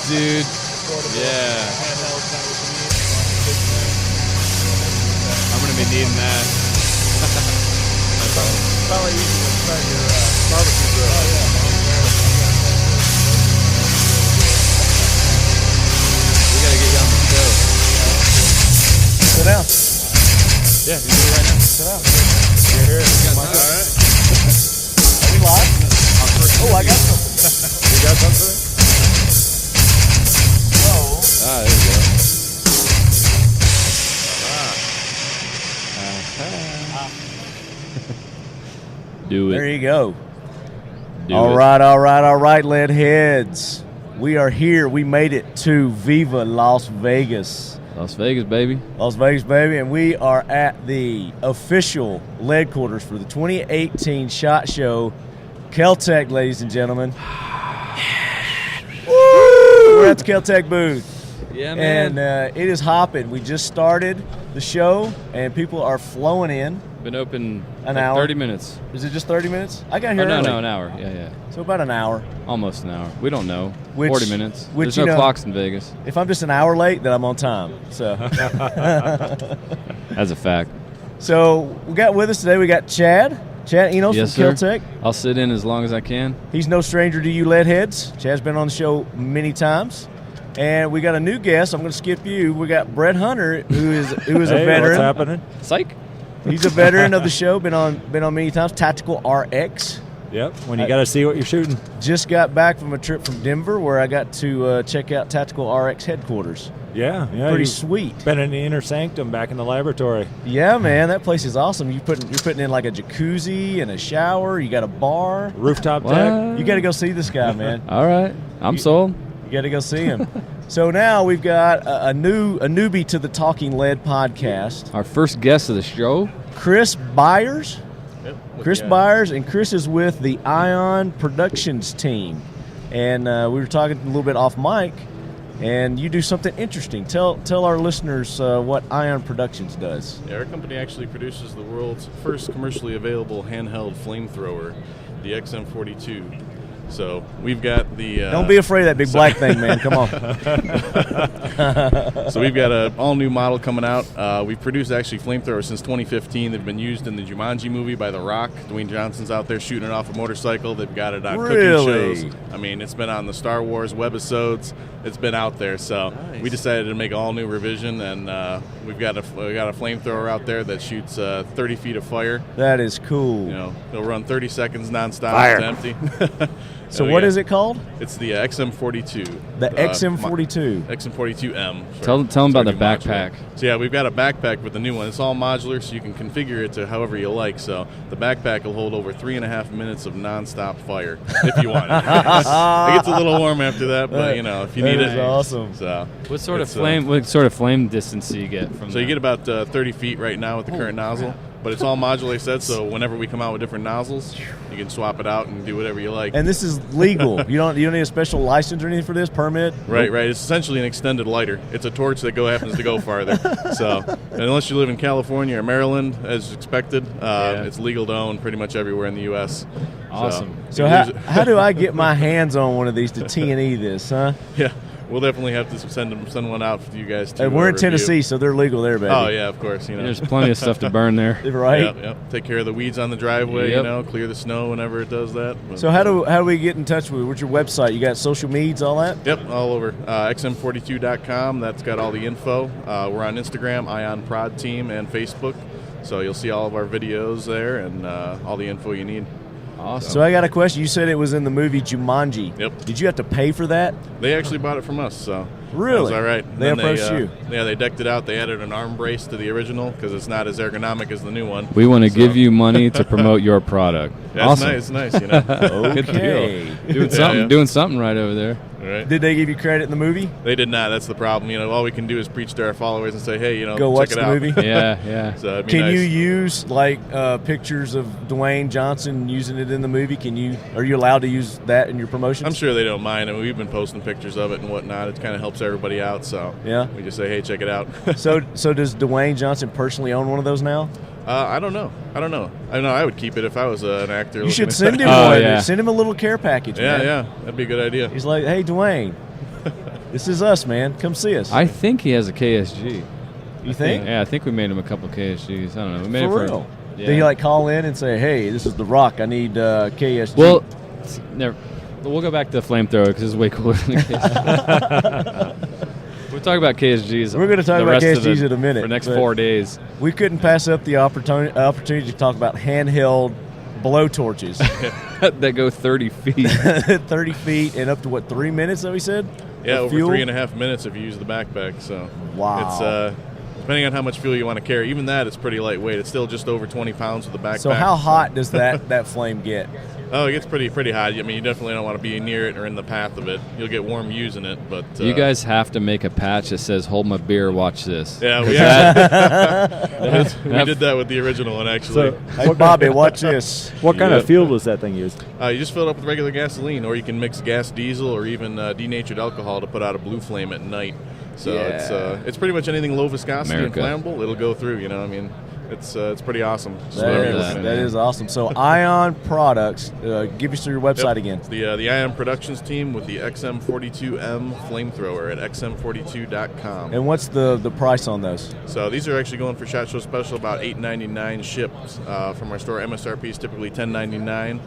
dude. Yeah. I'm going to be needing that. Probably easy to start your barbecue grill. Oh, yeah. We got to get you on the show. Sit down. Yeah, you do it right now. Sit down. You're here. All right. Are we live? Oh, I got something. You got something? There you go. Do it. There you go. Do All it. right, lead heads. We are here. We made it to Viva Las Vegas. Las Vegas, baby. Las Vegas, baby. And we are at the official Leadquarters for the 2018 SHOT Show Kel-Tec, ladies and gentlemen. Woo! We're at the Kel-Tec booth. Yeah, man. And it is hopping. We just started the show, and people are flowing in. Been open An like hour? 30 minutes. Is it just 30 minutes? I got here No, early. an hour. Yeah. So about an hour. Almost an hour. We don't know. 40 minutes. Which, There's no clocks in Vegas. If I'm just an hour late, then I'm on time. So, That's a fact. so we got with us today. We got Chad Enos Yes, from sir. Kel-Tec. I'll sit in as long as I can. He's no stranger to you lead heads. Chad's been on the show many times. And we got a new guest. I'm going to skip you. We got Bret Hunter, who is a Hey, veteran. what's happening? Psych. He's a veteran of the show. Been on many times. Tactical RX. Yep, when you got to see what you're shooting. Just got back from a trip from Denver where I got to check out Tactical RX headquarters. Yeah. Pretty you've sweet. Been in the inner sanctum back in the laboratory. Yeah, man, that place is awesome. You're putting in like a jacuzzi and a shower. You got a bar. Rooftop What? deck. You got to go see this guy, man. All right. I'm sold. You got to go see him. So now we've got a newbie to the Talking Lead podcast, Our first guest of the show. Chris Beyers. Yep. Chris Beyers, and Chris is with the Ion Productions team. And we were talking a little bit off mic, and you do something interesting. Tell our listeners what Ion Productions does. Yeah, our company actually produces the world's first commercially available handheld flamethrower, the XM42. So we've got the... Don't be afraid of that big black thing, man. Come on. So we've got an all-new model coming out. We've produced actually flamethrowers since 2015. They've been used in the Jumanji movie by The Rock. Dwayne Johnson's out there shooting it off a motorcycle. They've got it on Really? cooking shows. I mean, it's been on the Star Wars webisodes. It's been out there. So Nice. we decided to make an all-new revision, and we got a flamethrower out there that shoots 30 feet of fire. That is cool. You know, it'll run 30 seconds nonstop. Fire. It's empty. So what is it called? It's the XM42. The XM42. XM42M. Tell them about the It's already backpack. modular. So yeah, we've got a backpack with the new one. It's all modular, so you can configure it to however you like. So the backpack will hold over 3.5 minutes of nonstop fire if you want it. It gets a little warm after that, but you know, if you need That is it. awesome. So What sort of it's, flame? What sort of flame distance do you get from? So you get about 30 feet right now with the current nozzle. But it's all modular set, so whenever we come out with different nozzles, you can swap it out and do whatever you like. And this is legal. You don't need a special license or anything for this permit. Right. It's essentially an extended lighter. It's a torch that happens to go farther. So, and unless you live in California or Maryland, as expected, it's legal to own pretty much everywhere in the U.S. Awesome. So how do I get my hands on one of these to T&E this, huh? Yeah, we'll definitely have to send one out for you guys to. Hey, we're in review. Tennessee, so they're legal there, baby. Oh yeah, of course. You know, There's plenty of stuff to burn there. Right? Yep. Take care of the weeds on the driveway. Yep. You know, clear the snow whenever it does that. But, So how do we get in touch with you? What's your website? You got social medias, all that? Yep, all over. XM42.com. That's got all the info. We're on Instagram, Ion Prod Team, and Facebook. So you'll see all of our videos there and all the info you need. Awesome. So I got a question. You said it was in the movie Jumanji. Yep. Did you have to pay for that? They actually bought it from us, so Really? that was all right. They And then approached you? Yeah, they decked it out. They added an arm brace to the original because it's not as ergonomic as the new one. We want to give you money to promote your product. That's Awesome. nice, nice. You know, Good Okay. deal. Doing something, yeah. doing something right over there. right? Did they give you credit in the movie? They did not. That's the problem. You know, all we can do is preach to our followers and say, hey, you know, Go check watch it the out. movie? Yeah. So it'd be Can nice. you use like pictures of Dwayne Johnson using it in the movie? Are you allowed to use that in your promotions? I'm sure they don't mind. I mean, we've been posting pictures of it and whatnot. It kind of helps everybody out. So Yeah. we just say, hey, check it out. So does Dwayne Johnson personally own one of those now? I don't know. I know I would keep it if I was an actor. You should send him Oh, one. yeah. Send him a little care package. Yeah, man. yeah, that'd be a good idea. He's like, hey, Dwayne, This is us, man. Come see us. I think he has a KSG. You think? Yeah, I think we made him a couple KSGs. I don't know. We made For it real? Yeah. Did he like call in and say, "Hey, this is The Rock. I need KSG"? Well, never. We'll go back to the flamethrower because it's way cooler than the KSG. We'll talk about KSGs. We're gonna talk the about rest of KSGs in a minute, For the next but 4 days. we couldn't pass up the opportunity to talk about handheld blow torches, That go 30 feet. 30 feet and up to what 3 minutes? That we said. Yeah, Of over fuel? 3.5 minutes if you use the backpack. So Wow. it's depending on how much fuel you want to carry. Even that, it's pretty lightweight. It's still just over 20 pounds with the backpack. So how hot does that flame get? Oh, it gets pretty hot. I mean, you definitely don't want to be near it or in the path of it. You'll get warm using it, but You guys have to make a patch that says "Hold my beer, watch this." yeah, we did that with the original one actually. So, Hey, Bobby, watch this. what kind of fuel was that thing used? You just fill it up with regular gasoline, or you can mix gas diesel or even denatured alcohol to put out a blue flame at night. So it's pretty much anything low viscosity America. and flammable, it'll go through. You know, I mean, it's pretty awesome. Just whatever you're looking at. That is awesome. So Ion Products, give us your website again. It's the Ion Productions team with the XM42M flamethrower at xm42.com. And what's the price on those? So these are actually going for SHOT Show special, about $8.99 shipped from our store. MSRP is typically $10.99.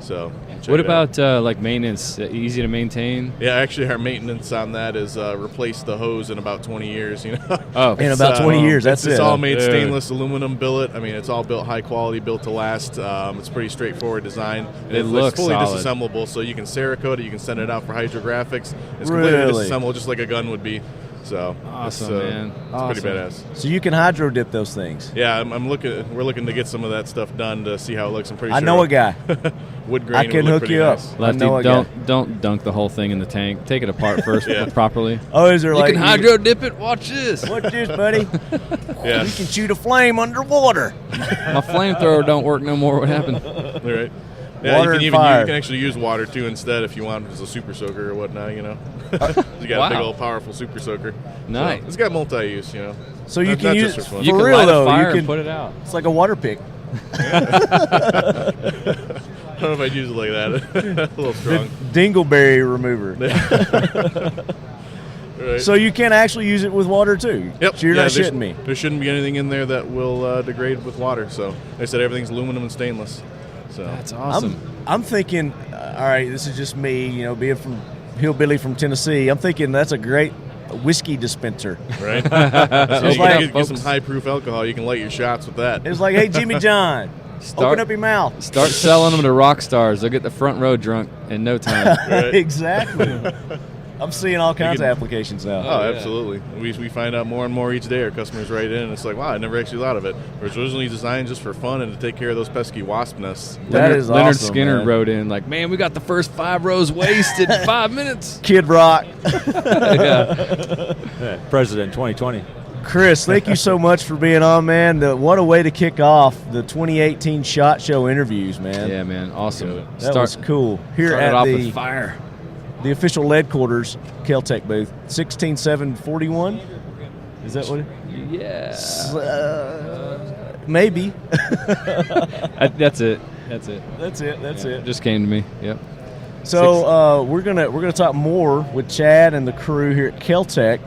So check What it out. about like maintenance? Easy to maintain? Yeah, actually, our maintenance on that is replace the hose in about 20 years. You know. Oh, In about 20 years, that's it's it. all made Yeah. stainless aluminum billet. I mean, it's all built high quality, built to last. It's pretty straightforward design. And It looks it's fully solid. disassemblable, so you can Cerakote it. You can send it out for hydrographics. It's completely Really? disassemblable, just like a gun would be. So Awesome, it's, man. It's pretty badass. So you can hydro dip those things. Yeah, we're looking to get some of that stuff done to see how it looks. I'm pretty I sure. know a guy. Wood grain I would can look hook pretty you up. nice. I Lefty, know a guy. don't dunk the whole thing in the tank. Take it apart first Yeah. properly. Oh, is there You like can hydro dip it. Watch this. Watch this, buddy. Yeah. You can shoot a flame underwater. My flamethrower don't work no more. What happened? All right. Yeah, Water you can and even fire. you can actually use water too instead if you want as a super soaker or whatnot. You know, you got a big Wow. old powerful super soaker. Nice. So it's got multi-use. You know, So you Not- can not use just for fun. You for can real light though. a fire You can and put it out. It's like a water pick. I don't know if I'd use it like that. A little strong. Dingleberry remover. Right. So you can actually use it with water too. Yep. So you're Yeah, not there's- shitting me. There shouldn't be anything in there that will degrade with water. So like I said, everything's aluminum and stainless. So That's awesome. I'm thinking, all right, this is just me, being from hillbilly from Tennessee. I'm thinking that's a great whiskey dispenser. right. So It's you like- can get some high proof alcohol. You can light your shots with that. It's like, hey, Jimmy John, open up your mouth. Start selling them to rock stars. They'll get the front row drunk in no time. Right. Exactly. I'm seeing all kinds of can- applications now. Oh, yeah. absolutely. We find out more and more each day. Our customers write in, and it's like, wow, I never actually thought of it. It was originally designed just for fun and to take care of those pesky wasp nests. That is Leonard awesome, Skinner man. wrote in like, man, we got the first 5 rows wasted in 5 minutes. Kid Rock. Yeah. President 2020. Chris, thank you so much for being on, man. What a way to kick off the 2018 SHOT Show interviews, man. Yeah, man, awesome. That was cool. Here Started at off the with fire. official Leadquarters Kel-Tec booth, 16741. Is that what? Yeah. Maybe. That's it. That's it. Just came to me. Yep. So we're gonna talk more with Chad and the crew here at Kel-Tec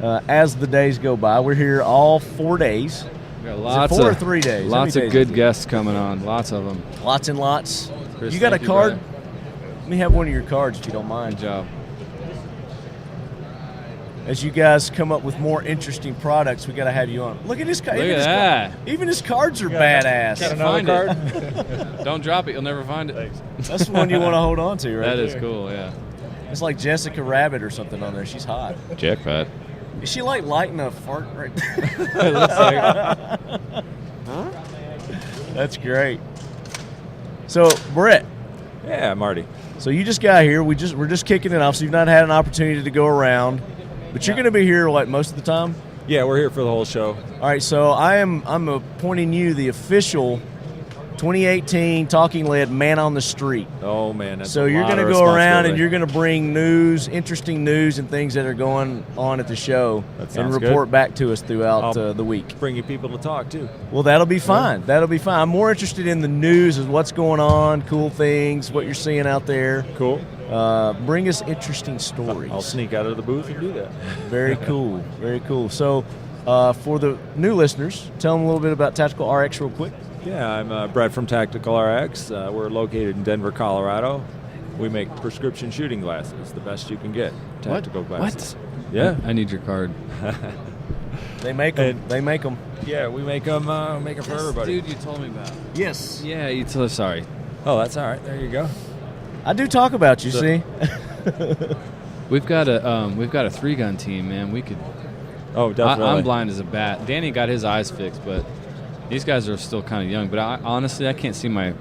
as the days go by. We're here all 4 days. We got Is it lots 4 or of 3 days? How Lots many of days is good it? guests coming on. Lots of them. Lots and lots. Chris, You got a thank card? Brad. Let me have one of your cards if you don't mind. Good job. As you guys come up with more interesting products, we got to have you on. Look at this card. Look at that. Even his cards are badass. Got another Find card? it. Don't drop it. You'll never find it. That's the one you want to hold on to, right? That is there. cool. Yeah. It's like Jessica Rabbit or something on there. She's hot. Jackpot. Is she like lighting a fart right It looks like. That's great. So, Brett, Yeah, Marty. so you just got here. We're just kicking it off. So you've not had an opportunity to go around, but you're going to be here most of the time. Yeah, we're here for the whole show. All right. So I'm appointing you the official 2018 Talking Lead Man on the Street. Oh man, that's So a you're lot going to of go around and responsibility. you're going to bring news, interesting news, and things that are going on at the show, That and sounds report back to us throughout I'll- the week. bring you people to talk too. Well, that'll be fine. That'll be fine. I'm more interested in the news, is what's going on, cool things, what you're seeing out there. Cool. Bring us interesting stories. I'll sneak out of the booth and do that. Very cool. Very cool. So, for the new listeners, tell them a little bit about Tactical RX real quick. Yeah, I'm Bret from Tactical RX. We're located in Denver, Colorado. We make prescription shooting glasses, the best you can get. Tactical glasses. What? Yeah. I need your card. They make them. They make them. Yeah, we make them for everybody. Dude, you told me about. Yes. Yeah, you told. Sorry. Oh, that's all right. There you go. I do talk about you. See. We've got a 3-gun team, man. We could. Oh, definitely. I'm blind as a bat. Danny got his eyes fixed, but these guys are still kind of young. But honestly, I can't see my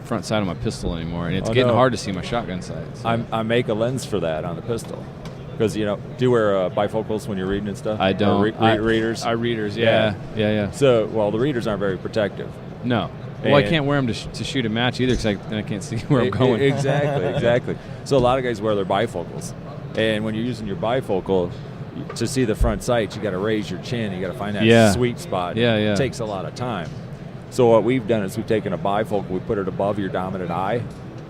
front side of my pistol anymore, and it's getting hard to see my shotgun sight. So. I make a lens for that on the pistol. Because, do you wear bifocals when you're reading and stuff? I don't. Readers? Readers, yeah. So, the readers aren't very protective. No. Well, I can't wear them to shoot a match either because I can't see where I'm going. Exactly. So a lot of guys wear their bifocals. And when you're using your bifocal, to see the front sight, you got to raise your chin. You got to find that sweet spot. Yeah. It takes a lot of time. So what we've done is we've taken a bifocal, we put it above your dominant eye,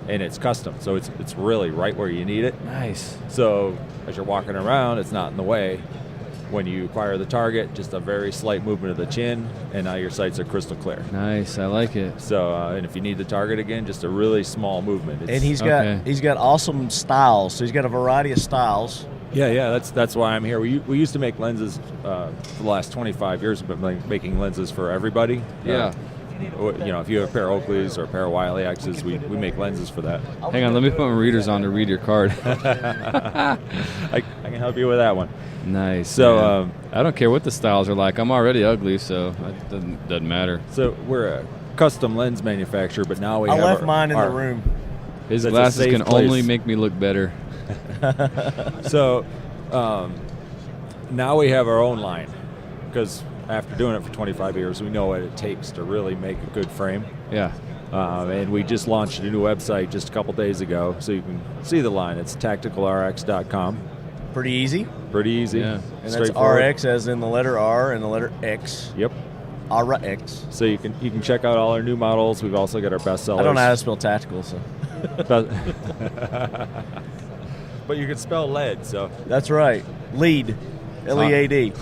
and it's custom. So it's really right where you need it. Nice. So as you're walking around, it's not in the way. When you fire the target, just a very slight movement of the chin, and now your sights are crystal clear. Nice, I like it. So, and if you need the target again, just a really small movement. And he's got awesome styles. So he's got a variety of styles. Yeah. That's why I'm here. We used to make lenses for the last 25 years. We've been making lenses for everybody. Yeah. If you have a pair of Oakleys or a pair of Wiley X's, we make lenses for that. Hang on, let me put my readers on to read your card. I can help you with that one. Nice. So I don't care what the styles are like. I'm already ugly, so it doesn't matter. So we're a custom lens manufacturer, but now we I have left mine in the room. His That's glasses a can safe place. only make me look better. So now we have our own line because after doing it for 25 years, we know what it takes to really make a good frame. Yeah. And we just launched a new website just a couple days ago, so you can see the line. It's tacticalrx.com. Pretty easy. Pretty easy. Yeah. And that's RX as in the letter R and the letter X. Yep. RX. So you can check out all our new models. We've also got our best sellers. I don't know how to spell tactical, so. But you can spell lead, so. That's right. Lead. Lead.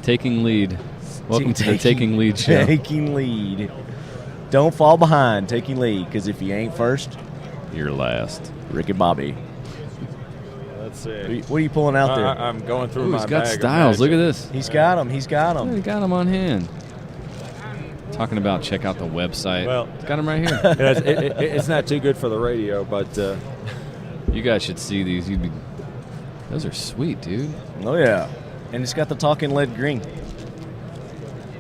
Taking lead. Welcome to the Taking Lead show. Taking lead. Don't fall behind. Taking lead, because if you ain't first, you're last. Ricky Bobby. Let's see. What are you pulling out there? I'm going through Ooh, my he's got bag. styles. Look at this. He's got them. He's got Oh, them. he got them on hand. Talking about check out the website. Well, got them right here. It's not too good for the radio, but You guys should see these. Those are sweet, dude. Oh, yeah. And it's got the talking lead green.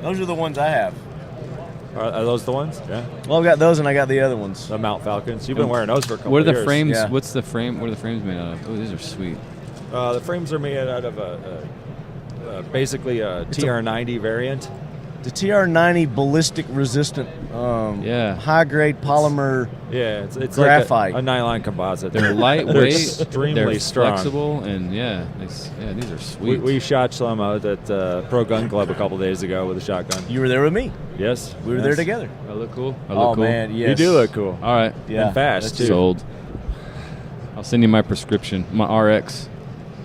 Those are the ones I have. are those the ones? Yeah. Well, I've got those and I got the other ones. The Mount Falcons. You've been wearing those for a couple What are the years. frames? Yeah. What's the frame? What are the frames made out of? Oh, these are sweet. The frames are made out of basically a TR90 variant. The TR90 ballistic resistant high-grade polymer it's graphite. like a nylon composite. They're lightweight. They're extremely they're strong. flexible, and these are sweet. We shot some out at Pro Gun Club a couple days ago with a shotgun. You were there with me. Yes. We were there together. I look cool. Oh, man, yes. You do look cool. All right. Yeah. And fast, too. Sold. I'll send you my prescription, my RX.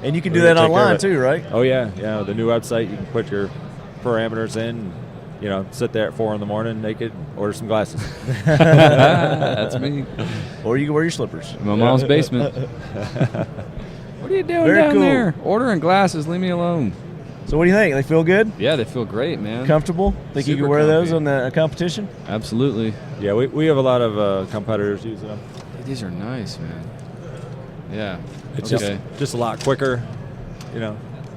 And you can do We're that gonna take care online, of it. too, right? Oh, yeah. The new website, you can put your parameters in, sit there at 4 in the morning naked, order some glasses. That's me. Or you can wear your slippers. In my mom's basement. What are you doing Very down cool. there? Ordering glasses. Leave me alone. So what do you think? They feel good? Yeah, they feel great, man. Comfortable? Think you Super can wear those comfy. on the competition? Absolutely. Yeah, we have a lot of competitors using them. Hey, these are nice, man. Yeah. It's okay. just a lot quicker, a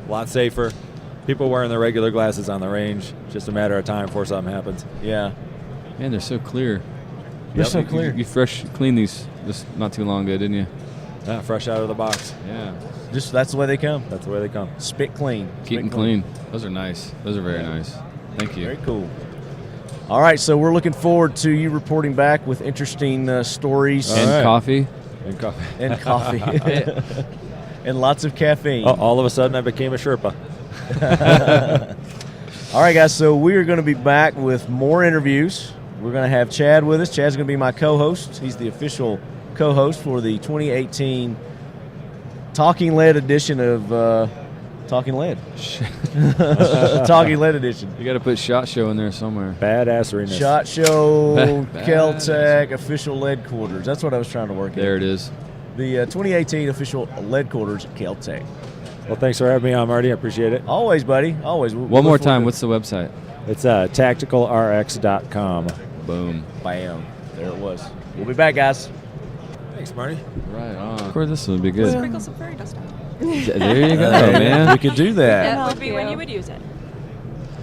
lot safer. People wearing their regular glasses on the range, just a matter of time before something happens. Yeah. Man, they're so clear. They're so clear. You cleaned these just not too long ago, didn't you? Yeah, fresh out of the box. Yeah. Just that's the way they come. That's the way they come. Spit clean. Keep them clean. Those are nice. Those are very nice. Thank you. Very cool. All right, so we're looking forward to you reporting back with interesting stories. And right. coffee. And coffee. And coffee. And lots of caffeine. All of a sudden, I became a Sherpa. All right, guys, so we are going to be back with more interviews. We're going to have Chad with us. Chad's going to be my co-host. He's the official co-host for the 2018 Talking Lead edition of Talking Lead. Talking Lead edition. You got to put SHOT Show in there somewhere. Badassery. SHOT Show Kel-Tec official Leadquarters. That's what I was trying to work in. There it is. The 2018 official Leadquarters Kel-Tec. Well, thanks for having me on, Marty. I appreciate it. Always, buddy. Always. One more time. What's the website? It's tacticalrx.com. Boom. Bam. There it was. We'll be back, guys. Thanks, Marty. Right on. Of course, this would be good. Sprinkle some fairy dust on it. There you go, man. We could do that. That would be when you would use it.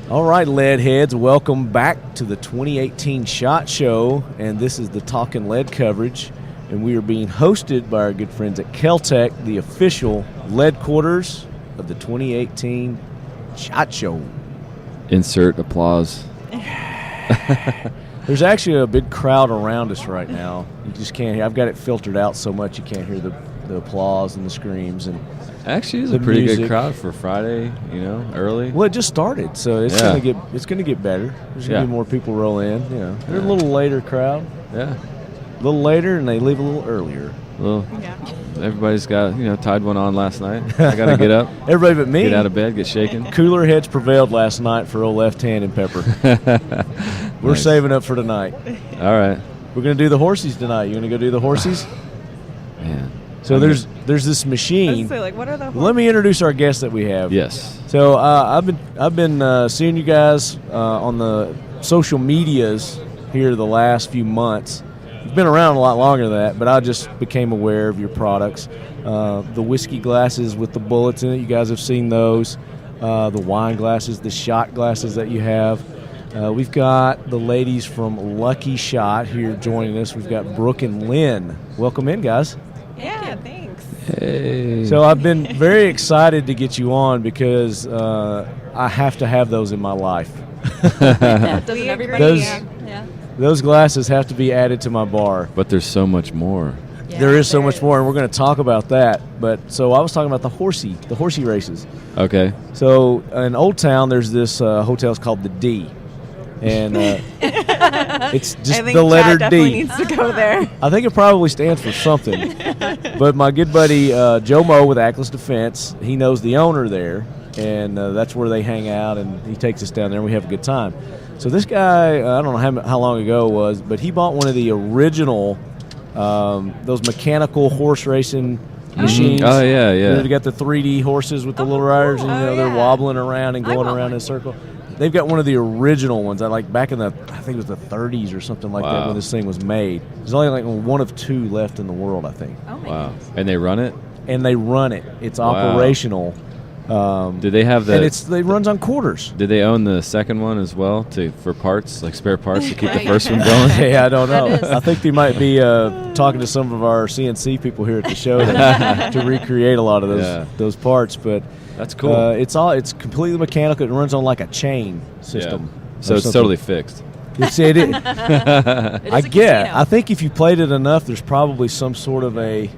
All right, lead heads, welcome back to the 2018 SHOT Show, and this is the Talking Lead coverage, and we are being hosted by our good friends at Kel-Tec, the official Leadquarters of the 2018 SHOT Show. Insert applause. There's actually a big crowd around us right now. You just can't hear. I've got it filtered out so much you can't hear the applause and the screams. And actually, it's a the pretty music. good crowd for Friday. Early. Well, it just started, so it's gonna get better. There's gonna be more people roll in. They're a little later crowd. Yeah. A little later, and they leave a little earlier. Well, everybody's got tied one on last night. I got to get up. Everybody but me. Get out of bed, get shaken. Cooler heads prevailed last night for old Left Hand and Pepper. We're Nice. saving up for tonight. All right. We're gonna do the horsies tonight. You gonna go do the horsies? Man. So there's this machine. So, what are the Let me introduce our guest that we have. Yes. So I've been seeing you guys on the social medias here the last few months. You've been around a lot longer than that, but I just became aware of your products. The whiskey glasses with the bullets in it, you guys have seen those. The wine glasses, the shot glasses that you have. We've got the ladies from Lucky Shot here joining us. We've got Brooke and Lynn. Welcome in, guys. Yeah, thanks. Hey. So I've been very excited to get you on because I have to have those in my life. Doesn't everybody? Yeah. Those glasses have to be added to my bar. But there's so much more. Yeah, there is so much more, and we're going to talk about that. But so I was talking about the horsey races. Okay. So in Old Town, there's this hotel. It's called the D, and it's just I think the letter Chad definitely D. needs to go there. I think it probably stands for something. But my good buddy Joe Moe with Atlas Defense, he knows the owner there, and that's where they hang out, and he takes us down there, and we have a good time. So this guy, I don't know how long ago it was, but he bought one of the original, those mechanical horse racing machines. Oh, yeah. They got the 3D horses with the little riders, and they're wobbling around and going around in a circle. They've got one of the original ones. I like back in I think it was the 30s or something like that when this thing was made. There's only like one of two left in the world, I think. Oh my Wow. goodness. And they run it? And they run it. It's operational. Did they have the? And it runs on quarters. Did they own the second one as well for parts, like spare parts to keep the first one going? Hey, I don't know. That is- I think they might be talking to some of our CNC people here at the show to recreate a lot of those parts. But That's cool. It's completely mechanical. It runs on like a chain system. So it's totally fixed. It is. It is I a get. casino. I think if you played it enough, there's probably some sort of a,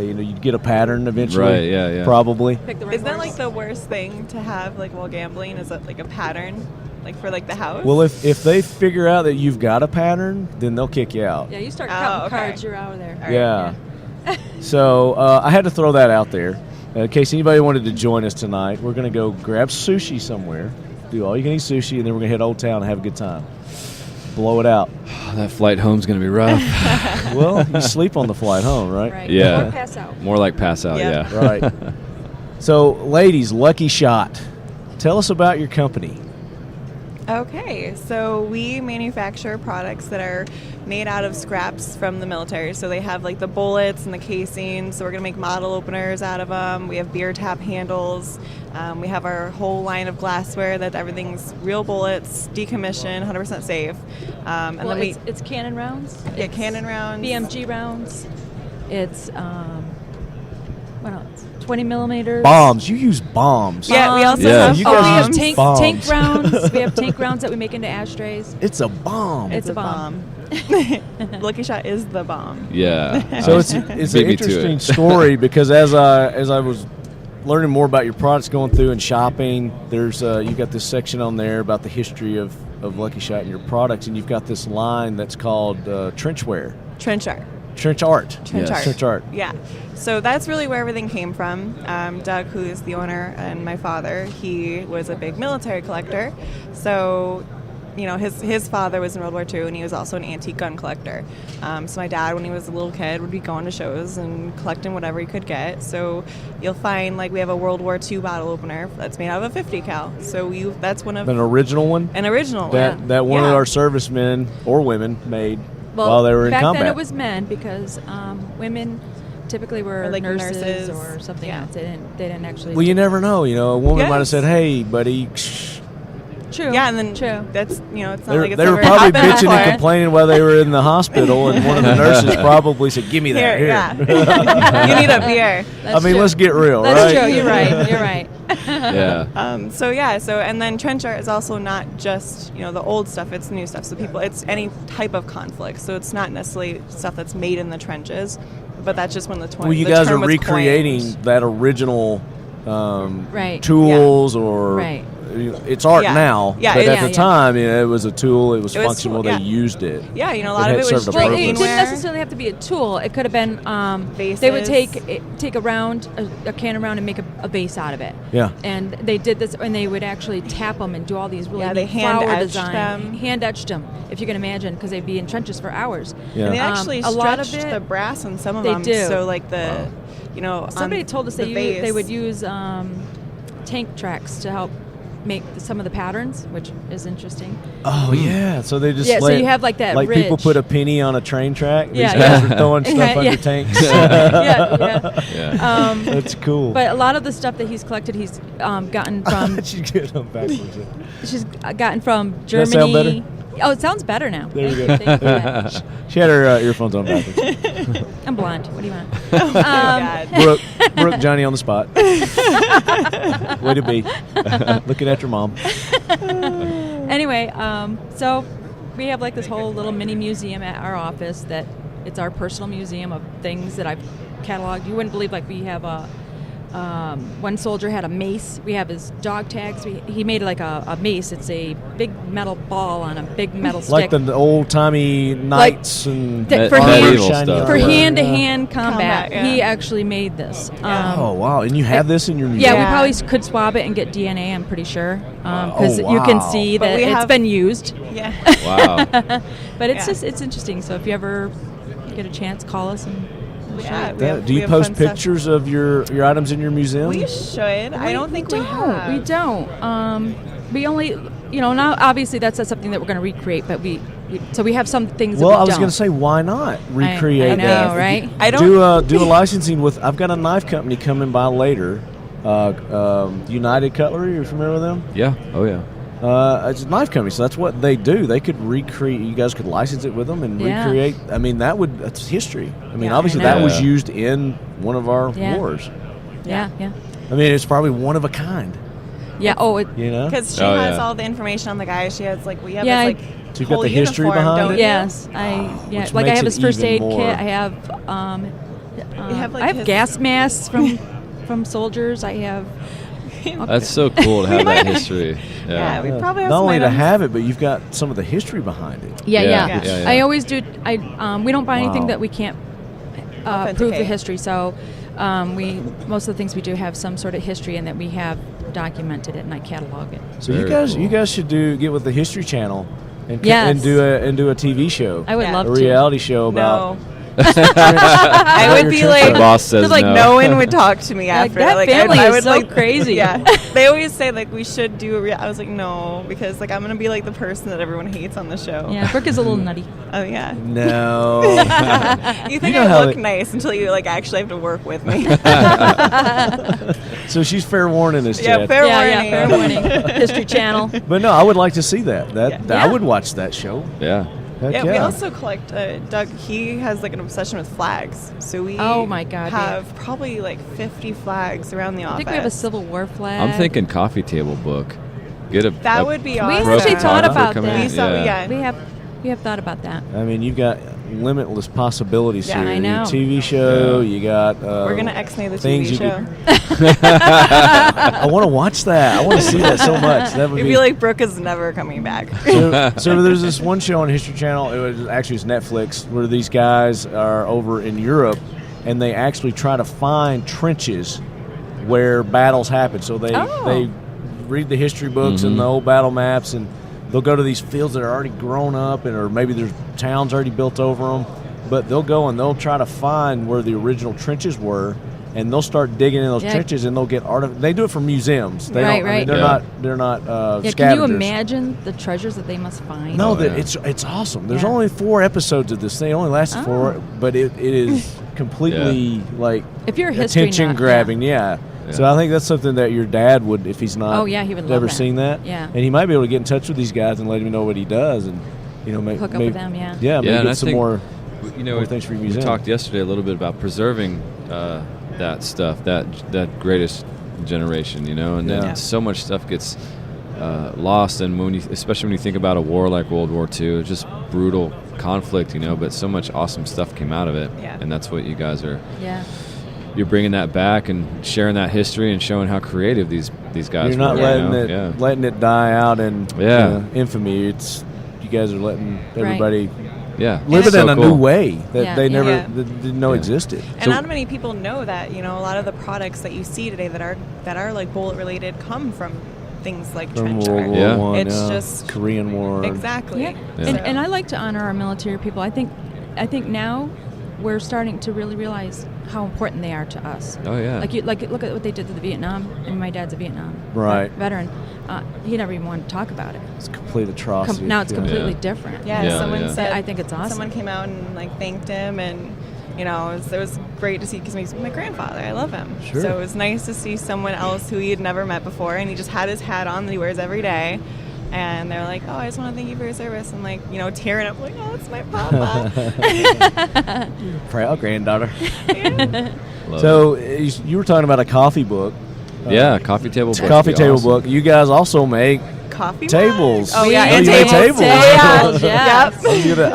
you'd get a pattern eventually. Right, yeah. Probably. Pick the right Isn't that horse. like the worst thing to have like while gambling? Is that like a pattern, like for like the house? Well, if they figure out that you've got a pattern, then they'll kick you out. Yeah, you start Oh, counting okay. cards, you're out of there. Yeah. So I had to throw that out there. In case anybody wanted to join us tonight, we're going to go grab sushi somewhere, do all you can eat sushi, and then we're going to hit Old Town and have a good time. Blow it out. That flight home's going to be rough. Well, you sleep on the flight home, right? Right. Yeah. Or pass out. More like pass out, Yeah. yeah. Right. So, ladies, Lucky Shot. Tell us about your company. Okay, so we manufacture products that are made out of scraps from the military. So they have like the bullets and the casings. So we're gonna make model openers out of them. We have beer tap handles. We have our whole line of glassware that everything's real bullets, decommissioned, 100% safe. And Well, then we it's cannon rounds. get It's cannon rounds. BMG rounds. It's what else? 20 millimeters. Bombs. You use bombs. Yeah, we also Yeah. have You Oh, we guys have bombs. use tank bombs. rounds. We have tank rounds that we make into ashtrays. It's a bomb. It's a bomb. Lucky Shot is the bomb. Yeah. So it's an Beat me to interesting it. story because as I was learning more about your products, going through and shopping, there's you got this section on there about the history of Lucky Shot and your products, and you've got this line that's called trenchwear. Trench art. Trench art. Trench art. Trench art. Yeah. So that's really where everything came from. Doug, who is the owner, and my father, he was a big military collector. So, you know, his father was in World War II, and he was also an antique gun collector. So my dad, when he was a little kid, would be going to shows and collecting whatever he could get. So you'll find, like, we have a World War II bottle opener that's made out of a 50 cal. So that's one of... An original one? An original one. That one of our servicemen or women made while they were in combat. Back then it was men because women... typically were like nurses or something else. They didn't actually. Well, you never know. You know, a woman might have said, "Hey, buddy." True. Yeah, and then true. That's it's not like it's they were probably bitching and complaining while they were in the hospital, and one of the nurses probably said, "Give me that here." Yeah. You need a beer. That's true. Let's get real. That's right? true. You're right. You're right. Yeah. So and then trench art is also not just the old stuff; it's new stuff. So it's any type of conflict. So it's not necessarily stuff that's made in the trenches, but that's just when the Well, you guys are recreating that original tools or. Right. It's art now, but at the time, it was a tool. It was functional. They used it. Yeah, a lot of it was it didn't necessarily have to be a tool. It could have been they would take a can around and make a base out of it. Yeah. And they did this, and they would actually tap them and do all these really they flower design. Hand etched them, if you can imagine, because they'd be in trenches for hours. Yeah. And they actually stretched the brass on some of them. They do. So like somebody told us they would use tank tracks to help make some of the patterns, which is interesting. Oh yeah, so they just so you have like that like ridge. People put a penny on a train track. Yeah, These guys are throwing stuff under tanks. yeah. That's cool. But a lot of the stuff that he's collected, he's gotten from. She's getting them backwards. She's gotten from Germany. Does that sound better? Oh, it sounds better now. There you go. She had her earphones on backwards. I'm blonde. What do you want? Brooke, Johnny on the spot. Way to be. Looking at your mom. Anyway, so we have like this whole little mini museum at our office that it's our personal museum of things that I've cataloged. You wouldn't believe, like, we have one soldier had a mace. We have his dog tags. He made like a mace. It's a big metal ball on a big metal stick. Like the old-timey knights and for hand-to-hand combat. Yeah. He actually made this. Oh, wow. And you have this in your museum? Yeah, we probably could swab it and get DNA, I'm pretty sure. Because you can see that it's been used. Yeah. Wow. But it's it's interesting. So if you ever get a chance, call us and... Do you post pictures of your items in your museum? We should. I don't think we have. We don't. We only, now obviously that's something that we're going to recreate, but we have some things that we don't. I was going to say, why not recreate I know, that? right? I don't do a licensing with. I've got a knife company coming by later. United Cutlery. Are you familiar with them? Yeah. Oh yeah. It's a knife company, so that's what they do. They could recreate. You guys could license it with them and recreate. I mean, that's history. I mean, obviously that was used in one of our wars. Yeah. I mean, it's probably one of a kind. Yeah. Because she has all the information on the guy. She has we have this so you've got the history behind it. Yes, I have his first aid kit. I have I have gas masks from soldiers. I have. That's so cool to have that history. Yeah, we probably have not some only items. to have it, but you've got some of the history behind it. Yeah. I always do. We don't buy anything that we can't prove the history. So most of the things we do have some sort of history, and that we have documented it, and I catalog it. So you guys should get with the History Channel and do a TV show. I would love to. A reality show about. I would be like, the boss says no one would talk to me after. That family is so crazy. Yeah, they always say we should do I was like, no, because I'm gonna be like the person that everyone hates on the show. Yeah, Brooke is a little nutty. Oh yeah. No. You think I look nice until you actually have to work with me. So she's fair warning us. Yeah, Chad. fair warning. Fair warning. History Channel. But no, I would like to see that. I would watch that show. Yeah. Yeah, we also collect. Doug, he has an obsession with flags, so we have probably 50 flags around the office. I think we have a Civil War flag. I'm thinking coffee table book. That would be awesome. We actually thought about that. We have thought about that. I mean, you've got limitless possibilities Yeah, here. I know. TV show, you got. We're gonna X-nay the things TV you show. I want to watch that. I want to see that so much. That would I be feel like Brooke is never coming back. so there's this one show on History Channel. It's Netflix, where these guys are over in Europe, and they actually try to find trenches where battles happen. So they read the history books and the old battle maps, and they'll go to these fields that are already grown up, or maybe there's towns already built over them. But they'll go and they'll try to find where the original trenches were, and they'll start digging in those trenches, and they'll get They do it for museums. They Right, don't, I mean, right. they're not scavengers. Can you imagine the treasures that they must find? No, it's awesome. There's Yeah. only 4 episodes of this. They only lasted 4, but it is completely like if you're a history attention nut, grabbing. Yeah. So I think that's something that your dad would, if he's not. Oh, yeah, he would love ever that. seen that. Yeah. And he might be able to get in touch with these guys and let him know what he does, and Hook up with them, yeah. Yeah, maybe and get I some think, more. more things for your we museum. talked yesterday a little bit about preserving that stuff, that greatest generation, and then so much stuff gets lost. And especially when you think about a war like World War II, it's just brutal conflict, but so much awesome stuff came out of it. Yeah. And that's what you guys are. Yeah. You're bringing that back and sharing that history and showing how creative these guys You're not were. letting it die out in Yeah. Infamy. You guys are letting everybody live it so in a cool. new way that Yeah. they never Yeah. didn't know existed. And not many people know that, a lot of the products that you see today that are like bullet related come from things like From trench World art. War Yeah. One, It's just Korean War. Exactly. Yeah. Yeah. And I like to honor our military people. I think now we're starting to really realize how important they are to us. Oh yeah. Like look at what they did to the Vietnam. And my dad's a Vietnam veteran. He never even wanted to talk about it. It's a complete atrocity. Now it's Yeah. completely different. Yeah, Yeah, someone yeah. said. I think it's awesome. Someone came out and thanked him, and it was great to see because he's my grandfather. I love him. Sure. So it was nice to see someone else who he had never met before, and he just had his hat on that he wears every day. And they're like, "Oh, I just want to thank you for your service." And tearing up, like, "Oh, it's my papa." Proud granddaughter. Love So it. you were talking about a coffee book. Yeah, coffee table book. Coffee would be table awesome. book. You guys also make Coffee tables. mugs. Oh yeah, Oh, and you make tables. tables. Yeah.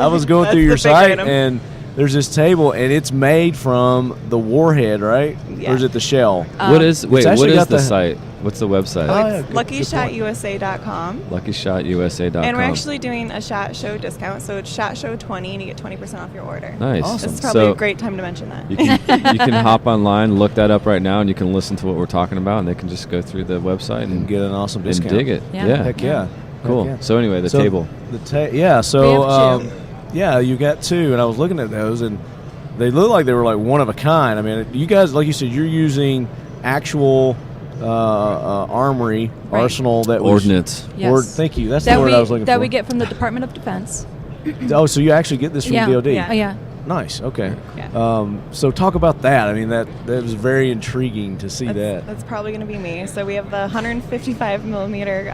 I was going That's through your the big site, item. and there's this table, and it's made from the warhead, right? Yeah. Or is it the shell? What is It's actually what is got the the- site? What's the website? Oh, yeah, It's good point. LuckyShotUSA.com. LuckyShotUSA.com. And we're actually doing a SHOT Show discount, so it's SHOT Show 20, and you get 20% off your order. Nice. Awesome. This is probably So a great time to mention that. you can hop online, look that up right now, and you can listen to what we're talking about, and they can just go through the website And and get an awesome and discount. dig it. Yeah. Heck yeah. Cool. Heck yeah. So anyway, the table. So have two. yeah, you got 2, and I was looking at those, and they look like they were like one of a kind. I mean, you guys, like you said, you're using actual armory arsenal that was Ordnance. Yes. Thank you. That's that the word we I was looking that for. we get from the Department of Defense. Oh, so you actually get this from DOD? Yeah. Oh yeah. Nice. Okay. Yeah. So talk about that. I mean, that was very intriguing to see that. That's probably going to be me. So we have the 155 millimeter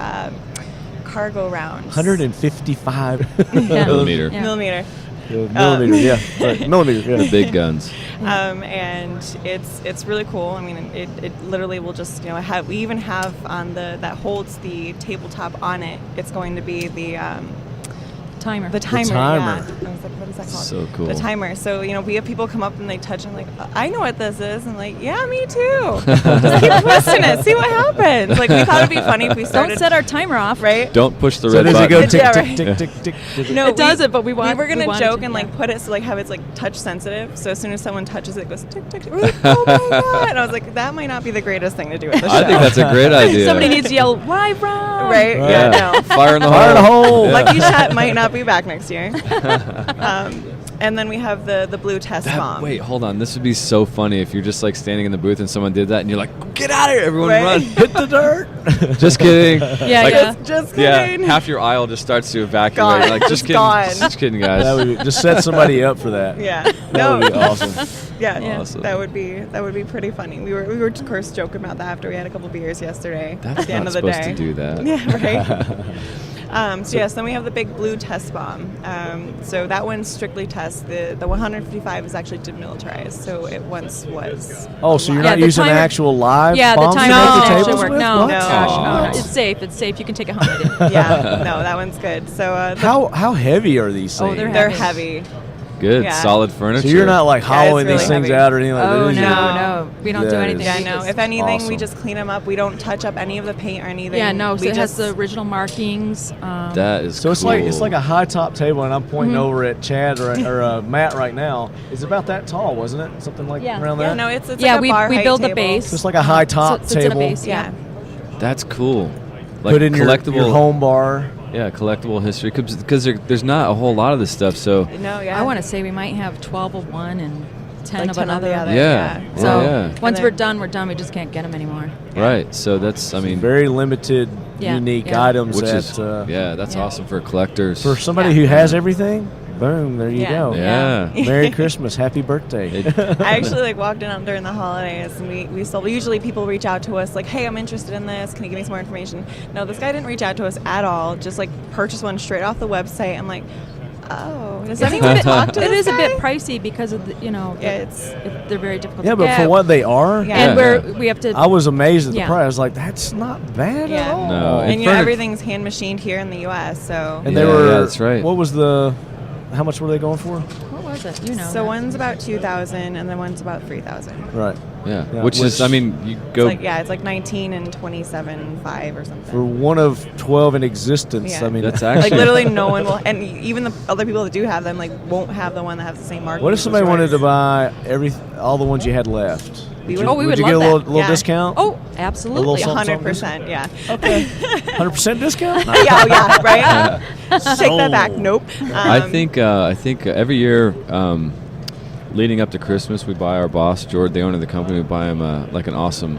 cargo rounds. 155 Millimeter. Yeah. Millimeter. millimeter. Yeah. Right. Millimeter. Yeah. The big guns. And it's really cool. I mean, it literally will just we even have on that holds the tabletop on it. It's going to be the Timer. The timer. timer. Yeah. I was like, what is that called? So cool. The timer. So we have people come up and they touch and like, I know what this is, and like, yeah, me too. Just keep twisting it, see what happens. Like we thought it'd be funny if we started. Don't set our timer off. right. Don't push the So red does button. it go tick, Yeah, tick, right. tick, tick, tick, tick? No, It does it, but we were gonna wanted joke to, and yeah. like put it so like have it's like touch sensitive. So as soon as someone touches it, it goes tick tick tick. We're like, oh my god! And I was like, that might not be the greatest thing to do at the show. I think that's a great idea. Somebody needs to yell, "Why run?" right. Right. Yeah. No. Fire in the Fire in the hole. Yeah. Lucky Shot might not be back next year. And then we have the blue test bomb. Wait, hold on. This would be so funny if you're just like standing in the booth and someone did that and you're like, get out of here, everyone Right. run. Hit the dirt. Just kidding. Yeah, Like, yeah. Just Yeah, kidding. half your aisle just starts to evacuate. Gone. Like, just Just kidding. gone. Just kidding, guys. That would be, just set somebody up for that. Yeah. That would be awesome. Yeah. Yeah. Awesome. That would be pretty funny. We were of course joking about that after we had a couple beers yesterday. That's at the end not of the supposed day. to do that. Yeah. Right. So yes, then we have the big blue test bomb. So that one strictly tests. The 155 is actually demilitarized. So it once was. Oh, so you're Yeah, not the using timer- actual live Yeah, the bombs to timer make the doesn't actually tables work. with? No, What? No. gosh, Aw. no. It's safe. It's safe. You can take it home with you. Yeah. No, that one's good. So How heavy are these things? Oh, they're they're heavy. heavy. Good, Yeah. solid furniture. So you're not like hollowing really these things heavy. out or anything like that? Oh, is it? no. We don't do That anything. is- Yeah, We no. just- If anything, awesome. we just clean them up. We don't touch up any of the paint or anything. Yeah, no. So we it has just, the original markings. That is So it's cool. like a high top table, and I'm pointing Mm-hmm. over at Chad or Matt right now. It's about that tall, wasn't it? Something like Yeah. around Yeah, that. no, it's Yeah, like a we bar height build the table. base. So it's like a high top so it's in a table. base, Yeah. That's cool. Like Put in your collectible home bar. Yeah, collectible history because there's not a whole lot of this stuff. So No, yeah. I want to say we might have 12 of one and 10 Like of 10 of the another. other. yeah, So yeah, once And we're then- done, we're done. We just can't get them anymore. right. So that's Very limited, Yeah, unique yeah. items. which that, is that's Yeah. awesome for collectors. for somebody Yeah. who has everything. Boom! There you Yeah. go. yeah. Merry Christmas, Happy Birthday. I actually walked in during the holidays, and we usually people reach out to us like, hey, I'm interested in this. Can you give me some more information? No, this guy didn't reach out to us at all. Just like purchase one straight off the website. I'm like, oh, does anyone talk to It this is a bit guy? pricey because of the, Yeah, they're very difficult. Yeah, to but get. for what they are, Yeah. and Yeah. we have to. I was amazed at the Yeah. price. I was like, that's not bad Yeah. at all. No, And In front of- everything's hand machined here in the U.S. So And Yeah, they were. yeah, that's right. What was how much were they going for? What was it? You know. so that. one's about 2,000, and then one's about 3,000. Right. Yeah. Yeah, Which is, I which- mean, you It's go. like it's like 19 and 27.5 or something. For one of 12 in existence. Yeah. I mean, That's actually like literally no one will, and even the other people that do have them like won't have the one that has the same mark. what if somebody wanted to buy all the ones you had left? We Would would- you, we would you get a love little, that. little Yeah. discount? Oh, absolutely. something? 100%, yeah. Okay. 100% discount? yeah, right. Take that back. Nope. I think every year, leading up to Christmas, we buy our boss George, the owner of the company. We buy him like an awesome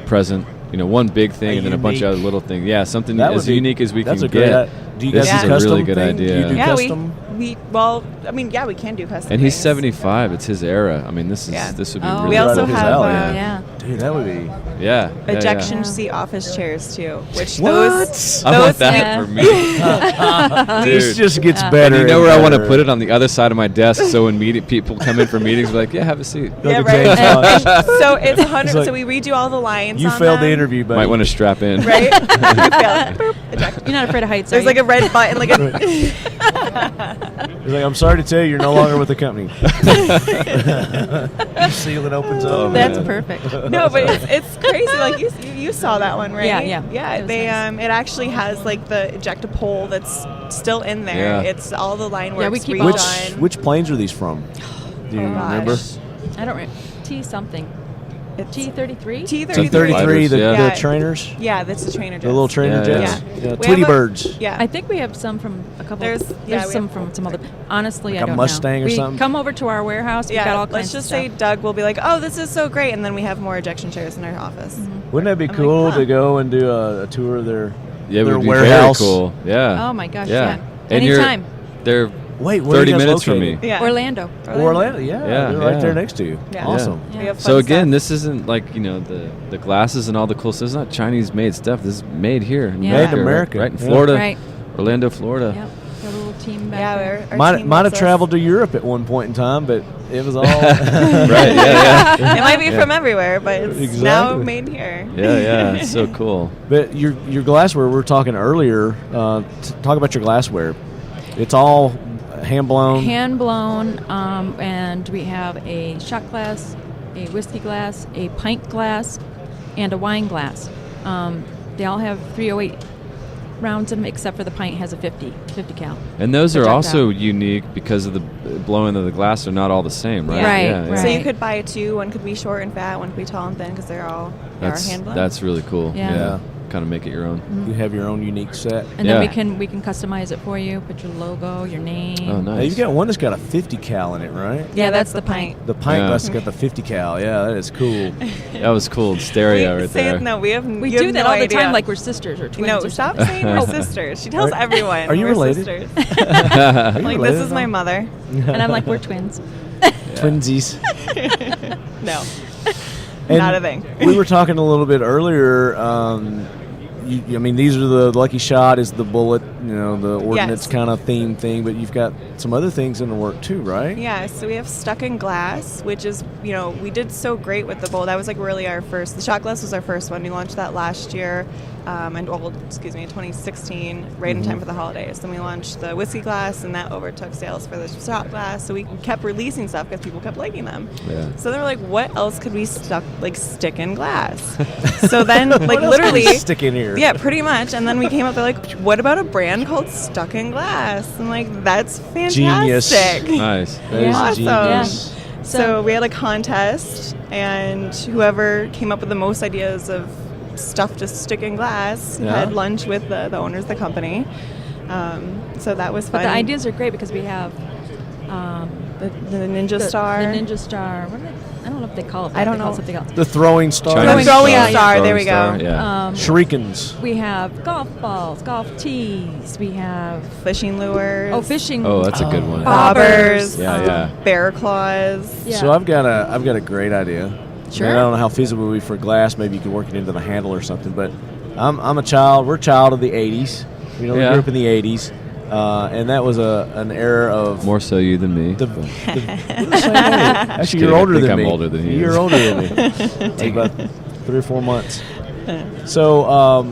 present. One big thing, and then a bunch of other little things. Yeah, something That would as be- unique as we that's can a great get. Do you This guys is do a custom really good thing? idea. Do you do yeah, custom? we can do custom. And he's things. 75. It's his era. I mean, this Yeah. would be Oh. really We Right also up his have alley, Yeah. Dude, that would be. yeah. ejection Yeah. seat office chairs too, which What? those I want those that Yeah. for me. This just gets Yeah. better. And you know and where I want to better. put it on the other side of my desk, so when people come in for meetings, we're like, yeah, have a seat. Like yeah, a right. James Bond. So it's 100. It's like, so we redo all the lines. You on failed the them, interview, buddy. Might want to strap in. right? You failed. Boop, eject. You're not afraid of heights, There's are like you? a red button, like a. He's like, I'm sorry to tell you, you're no longer with the company. You seal it opens up. Oh, That's man. perfect. No, but it's crazy. Like you saw that one, right? Yeah, yeah. Yeah. It was They nice. it actually has like the ejector pole that's still in there. Yeah. It's all the line Yeah, works we keep redone. Which planes are these from? Do you Oh, gosh. remember? I don't remember. T something. It's T33? T33. So 33, the Yeah. trainers, Yeah, that's the trainer jets. the little trainer Yeah, jets, yeah. We Tweety have a- birds. Yeah. I think we have some from a couple. There's- yeah, we some have- from some other. Honestly, Like I a don't Mustang know. or We something? come over to our warehouse. We've yeah, got all let's kinds just of say stuff. Doug will be like, "Oh, this is so great," and then we have more ejection chairs in our office. Wouldn't that be I'm like, cool huh. to go and do a tour of their Yeah, it their would be warehouse? very cool. Yeah. Oh my gosh! Yeah. Yeah. And you're- Anytime. They're Wait, where are 30 you guys minutes from me. located? Yeah, Orlando. Orlando, yeah, Yeah, they're right yeah. there next to you. Yeah. Awesome. We have So fun again, stuff. this isn't like the glasses and all the cool stuff. It's not Chinese made stuff. This is made here in Yeah. Made in America, America. right in Yeah. Florida, Right. Orlando, Florida. Yep. Got a little team back Yeah, there. our Might team have loves us. traveled to Europe at one point in time, but it was all Right. Yeah. It might be Yeah. from everywhere, but it's now Exactly. made here. Yeah. Yeah. It's so cool. But your glassware, we were talking earlier. Talk about your glassware. It's all hand blown. Hand blown, and we have a shot glass, a whiskey glass, a pint glass, and a wine glass. They all have 308 rounds in them, except for the pint has a 50 cal. And those are Projectile. also unique because of the blowing of the glass. They're not all the same, right? Yeah. Right, Yeah, right. So you could buy two. One could be short and fat. One could be tall and thin because they're all hand blown. That's really cool. Yeah. Yeah. Kind of make it your own. You have your own unique set. And Yeah. then we can customize it for you. Put your logo, your name. Oh, Now, nice. you've got one that's got a 50 cal in it, right? Yeah, that's the pint. The pint Yeah. glass has got the 50 cal. Yeah, that is cool. That was cool. Stereo right there. No, we have. We you do have that no all the idea. time, like we're sisters or twins. No, or stop something. saying we're sisters. She tells everyone. Are you we're related? Sisters. Are you Like related this is at my all? mother. And I'm like, we're twins. Twinsies. No, And not a thing. We were talking a little bit earlier. I mean, these are the Lucky Shot is the bullet, the ordnance Yes. kind of theme thing, but you've got some other things in the work too, right? Yeah, so we have Stuck in Glass, which is, we did so great with the bowl. That was like really our first. The shot glass was our first one. We launched that last year. 2016, right in time for the holidays. Then we launched the whiskey glass, and that overtook sales for the shot glass. So we kept releasing stuff because people kept liking them. Yeah. So they were like, "What else could we stick in glass?" So then, like, What else can we literally stick in here. Yeah, pretty much. And then we came up with like, "What about a brand called Stuck in Glass?" And like, that's Genius. fantastic. Nice. That is Awesome. genius. So we had a contest, and whoever came up with the most ideas of stuff to stick in glass had lunch with the owners of the company. So that was fun. But the ideas are great because we have the Ninja Star. The Ninja Star. What are they? I don't know if they call it that. I don't They call know. it something else. The throwing star. Chinese The throwing star. star, there we Throwing go. star, Yeah. Shurikens. We have golf balls, golf tees. We have Fishing lures. fishing. Oh, that's a good one. bobbers. Yeah. Bear claws. Yeah. So I've got a great idea. Sure. Man, I don't know how feasible it would be for glass. Maybe you could work it into the handle or something. But I'm a child. We're a child of the '80s. We grew up in the '80s, and that was an era of More so you than me. Actually, you're older I think than I'm me. older than he You're is. older than me. Like about 3 or 4 months. So,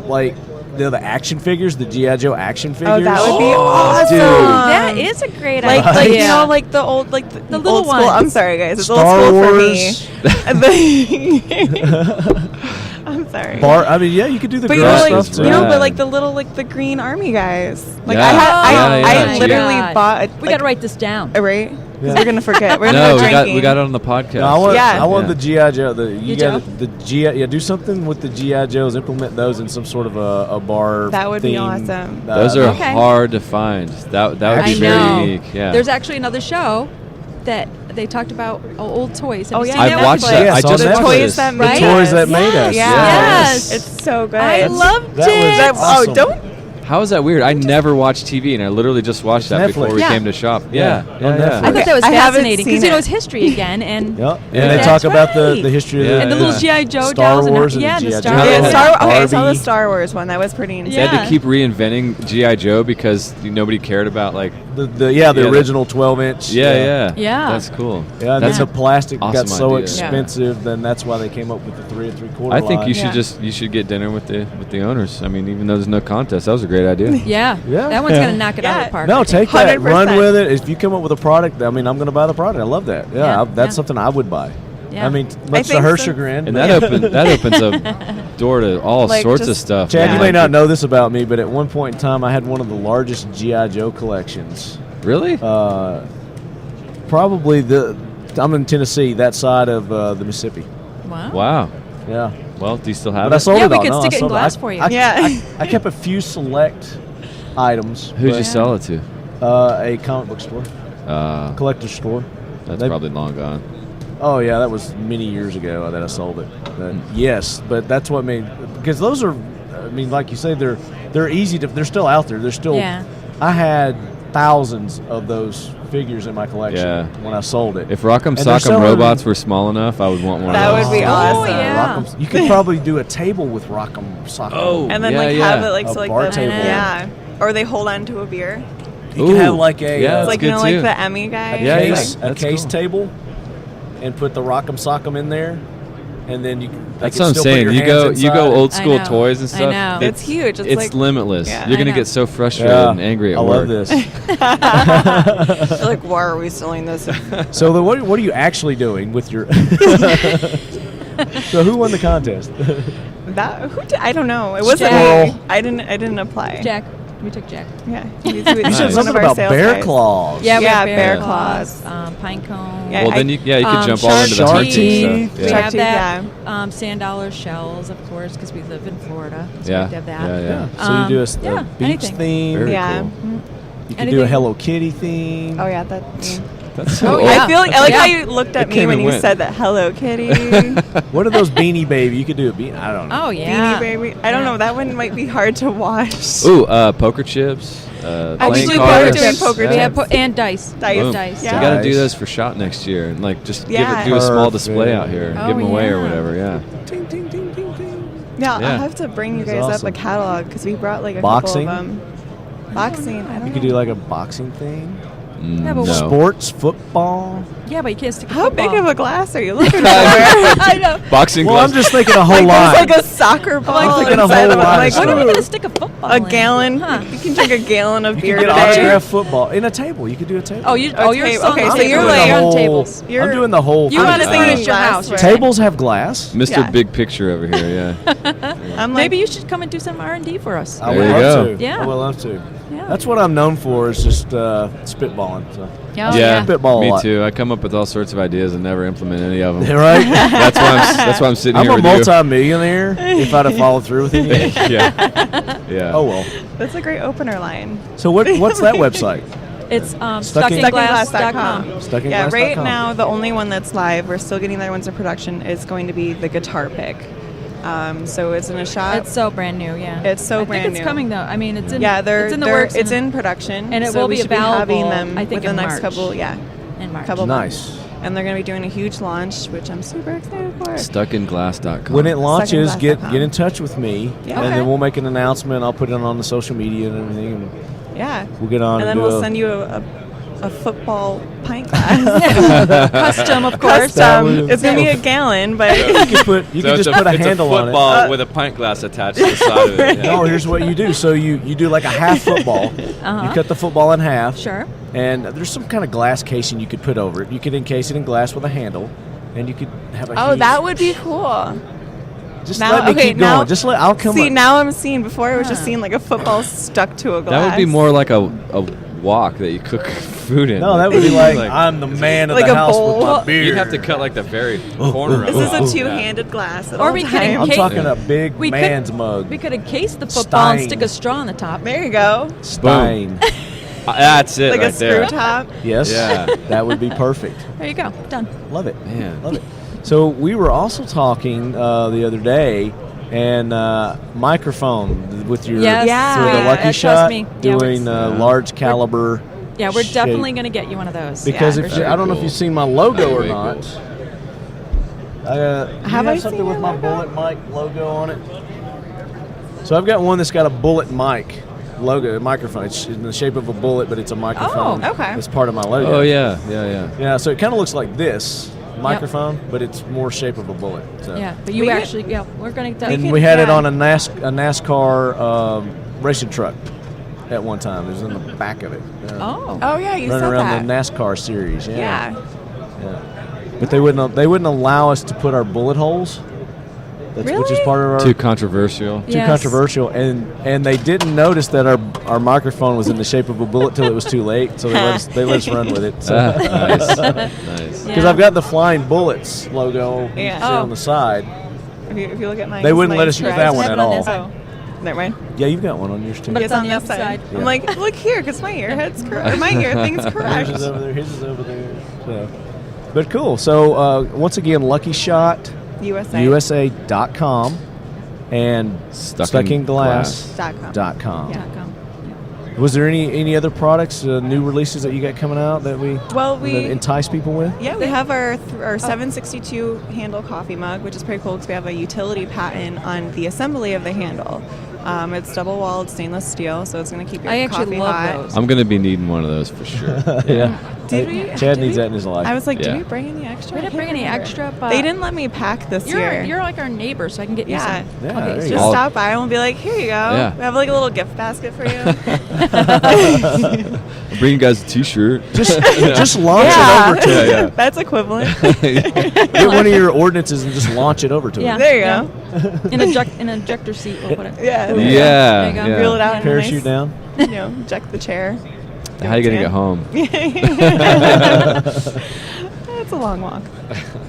like the action figures, the G.I. Joe action figures. Oh, that would be awesome. dude. That is a great Like, idea. you know, like the old, like the little old school. ones. I'm sorry, guys. It's Star old school Wars. for me. I'm sorry. I mean, yeah, you could do the But girl you know, stuff like, too. you know, Rad. but like the little, like the green army guys. Like Yeah. I literally God. bought. We got to write this down. Right? 'Cause Yeah. we're gonna forget. We're gonna No, go drinking. we got it on the podcast. No, I want, Yeah. I want Yeah. the G.I. Joe. You Joe? got the G.I. Yeah, do something with the G.I. Joes. Implement those in some sort of a bar. That would be theme. awesome. Those are Okay. hard to find. That would I be very know. unique. Yeah. There's actually another show that they talked about old toys. Have Oh, you yeah. seen I've that? watched Netflix. that. Yes, I on just Netflix. watched toys this. that The made toys us. that made us. Yes. It's so good. I loved That was it. That, awesome. Oh, don't. How is that weird? I never watched TV, and I literally just watched that Netflix. before we Yeah. came to shop. Yeah, Yeah, on Netflix. I thought that was I haven't fascinating seen because you know it. it's history again, and Yep. Yeah. And they That's talk about the right. history of Yeah. and the little GI Joe Star dolls Wars and and yeah, the the G.I. Star Joe. Yeah. Yeah, Wars. okay, I saw Barbie. the Star Wars one. That was pretty insane. They had Yeah. to keep reinventing G.I. Joe because nobody cared about like. the Yeah, original 12-inch. Yeah. Yeah. That's cool. Yeah, and That's then the plastic got awesome so idea. expensive, then that's why they came up with the 3 3/4. I think line. you should Yeah. get dinner with the owners. I mean, even though there's no contest, that was a great idea. Yeah, Yeah. that one's gonna knock it out of Yeah. the park. No, I think. take that, 100%. run with it. If you come up with a product, I mean, I'm going to buy the product. I love that. Yeah, Yeah, that's yeah. something I would buy. Yeah. I mean, much to think her so. chagrin. And but- that opens a door to all Like, sorts of just- stuff. Chad, you man. may not know this about me, but at one point in time, I had one of the largest G.I. Joe collections. Really? Probably I'm in Tennessee, that side of the Mississippi. Wow. Wow. Yeah. Well, do you still have But I it? sold Yeah, it we all. could No, stick I it in sold glass for you. Yeah. I kept a few select items. Who'd but, you sell it to? A comic book store, Uh, collector's store. that's They- probably long gone. Oh yeah, that was many years ago that I sold it. Yes, but that's what made, because those are, I mean, like you say, they're easy to. They're still out there. They're still. Yeah. I had thousands of those figures in my collection Yeah. when I sold it. If Rock'em And they're Sock'em selling- robots were small enough, I would want one That of those. would be Oh, awesome. yeah. Rock'em, you could probably do a table with Rock'em Sock'em. Oh. And then Yeah, like yeah. have it like A so like bar the, table. yeah, or they hold on to a beer. You could have like a yeah, It's that's like good you know too. like the Emmy guy. Yeah, yeah. case, a That's case cool. table, and put the Rock'em Sock'em in there, and then you. That's what I'm saying. You go old I school know. toys and I stuff. know. It's huge. It's like limitless. Yeah. You're I gonna know. get so frustrated Yeah, and angry at I work. love this. they're like, why are we selling this? So then what are you actually doing with your? So who won the contest? I don't know. It wasn't Squirrel. me. I didn't apply. Jack. We took Jack. Yeah. You Nice. said something about bear claws. Yeah, we Yeah, have bear claws, claws. pine cone. Yeah, Well, then you could jump all shark into the Shark hunting teeth. stuff. We Yeah. Shark have teeth, that. Sand dollar shells, of course, because we live in Florida. So Yeah. we have to have that. Yeah, yeah. So you do a yeah, beach anything. theme. Very Yeah. cool. You can do a Anything. Hello Kitty theme. Oh yeah, that. That's so Oh, old. yeah. I feel like I like Yeah. how you looked at It me came when and you went. said that. Hello Kitty. What are those Beanie Baby? You could do a beanie. I don't know. Oh yeah. Beanie Baby. I don't Yeah. know. That one might be hard to watch. Ooh, poker chips. Actually, playing we're cards. doing poker We have chips. and dice. Dice. Boom. Dice. Yeah. We got to do Nice. those for SHOT next year, and like just Yeah. do a small Perfect. display out here, and Oh, give them away or yeah. whatever. Yeah. Ting, ting, ting, ting, ting. Yeah, Yeah. I'll have to bring you That's guys awesome. up a catalog because we brought like a Boxing? couple of them. Boxing. I don't You know. could do like a boxing thing. Yeah, but No. Sports, football. Yeah, but you can't stick a How football. big of a glass are you looking for? I know. Boxing Well, gloves. I'm just thinking a whole Like line. there's like a soccer ball thinking a inside whole of it. line Like of What are we stuff. going to stick a football a in? gallon. Huh. You can drink a gallon of you beer could get today. autograph football in a table. You could do a table. Oh, you're table. selling Okay, so tables. you're I'm like- doing the on whole- tables. I'm doing the whole. You thing. want to doing finish your glass house. work. Tables have glass. Mr. Yeah. Big Picture over here, yeah. I'm like, Maybe you should come and do some R&D for us. I There would you love go. to. Yeah. I would love to. Yeah. That's what I'm known for is just spitballing. So. Oh, yeah, Spitball a me lot. too. I come up with all sorts of ideas and never implement any of them. Right? That's why I'm sitting I'm here a with multi-millionaire if I'd have followed through with it. you. Yeah. Oh well. that's a great opener line. So what's that website? It's Stuckinglass.com. stuckinglass.com. Yeah, right Stuckinglass.com. now the only one that's live, we're still getting the other ones in production, is going to be the guitar pick. So it's in a shop. It's so brand new, yeah. It's so I brand think it's new. coming though. I mean, it's in. yeah, it's in the works. It's and in production, and it so will we be should be having available, them I think, within in the next March. couple, in March. couple Nice. months. And they're going to be doing a huge launch, which I'm super excited for. Stuckinglass.com. When it launches, get Stuckinglass.com. in touch with me, Yeah. and Okay. then we'll make an announcement. I'll put it on the social media and everything. And Yeah. we'll get on And and then do we'll a- send you a football pint glass. Custom, of course. Custom. It's going to be a gallon, but You could just put a handle on it. with a pint glass attached to the side of it. No, here's what you do. So you do like a half football. You cut the football in half. Sure. And there's some kind of glass casing you could put over it. You could encase it in glass with a handle, and you could have a. oh, huge- that would be cool. Just now- let me okay, keep now- going. Just let. I'll come. See, up. now I'm seeing. Before I was just seeing like a football stuck to a glass. That would be more like a wok that you cook food in. No, that would be like I'm the man of Like the a house bowl. with my beer. You'd have to cut like the very corner of it. This is off. a two-handed glass. At Or all we could times. I'm encase- talking a big We man's could, mug. We could encase the football and Stein. stick a straw on the top. There you go. Stein. That's it Like right a screw there. top. Yes. Yeah. That would be perfect. There you go. Done. Love it. Man. Love it. So we were also talking the other day, and microphone with your Yes. Yeah. for the Yeah, Lucky trust Shot me. Yeah, doing large caliber. Yeah, we're shape. definitely going to get you one of those. Because Yeah, if for you, I don't know if Cool. you've seen my logo or Very not. cool. You Have I something seen with your my logo? bullet mic logo on it? So I've got one that's got a bullet mic logo, a microphone. It's in the shape of a bullet, but it's a microphone. Oh, okay. It's part of my logo. Oh yeah. Yeah, so it kind of looks like this microphone, but it's more shape of a bullet. So. Yeah, but you We actually, we're going to. And can- we had it yeah. on a NASCAR racing truck at one time. It was in the back of it. Oh. Oh yeah, you running said around that. the NASCAR series. Yeah. Yeah. But they wouldn't allow us to put our bullet holes. Which is Really? part of our Too controversial. too Yes. controversial, and they didn't notice that our microphone was in the shape of a bullet till it was too late, so they let us run with it. Nice. Nice. Because Yeah. I've got the Flying Bullets logo Yeah. you can see on the side. If you look at mine, They wouldn't let us use correct. that one Have at it on all. this side. Oh, never mind. Yeah, you've got one on yours too. But It's it's on on the this other side. side. Yeah. I'm like, look here, because my ear head's correct. My ear thing's correct. His is over there. His is over there. So. But cool. So once again, Lucky Shot USA. USA.com and StuckingGlass.com. Yeah. Was there any other products, new releases that you got coming out that Well, that entice people with? Yeah, we have our 762 handle coffee mug, which is pretty cool because we have a utility patent on the assembly of the handle. It's double-walled stainless steel, so it's going to keep your I actually coffee love hot. those. I'm gonna be needing one of those for sure. Yeah. Did we? Chad did needs we- that in his life. I was like, Yeah. did we bring any extra? We I didn't can't bring any remember. extra, but They didn't let me pack this year. You're like our neighbor, so I can get you Yeah. some. Yeah, Okay, there so you Just go. stop by and we'll be like, here you go. Yeah. We have like a little gift basket for you. I'll bring you guys a T-shirt. just launch Yeah. it over to him. Yeah. That's equivalent. Get one of your ordinances and just launch it over to Yeah. him. There you go. In an ejector seat, we'll put it. Yeah. There you Yeah. go. Yeah. Reel it out. in a Parachute nice, down. You know, eject the chair. How you gonna get home? It's a long walk.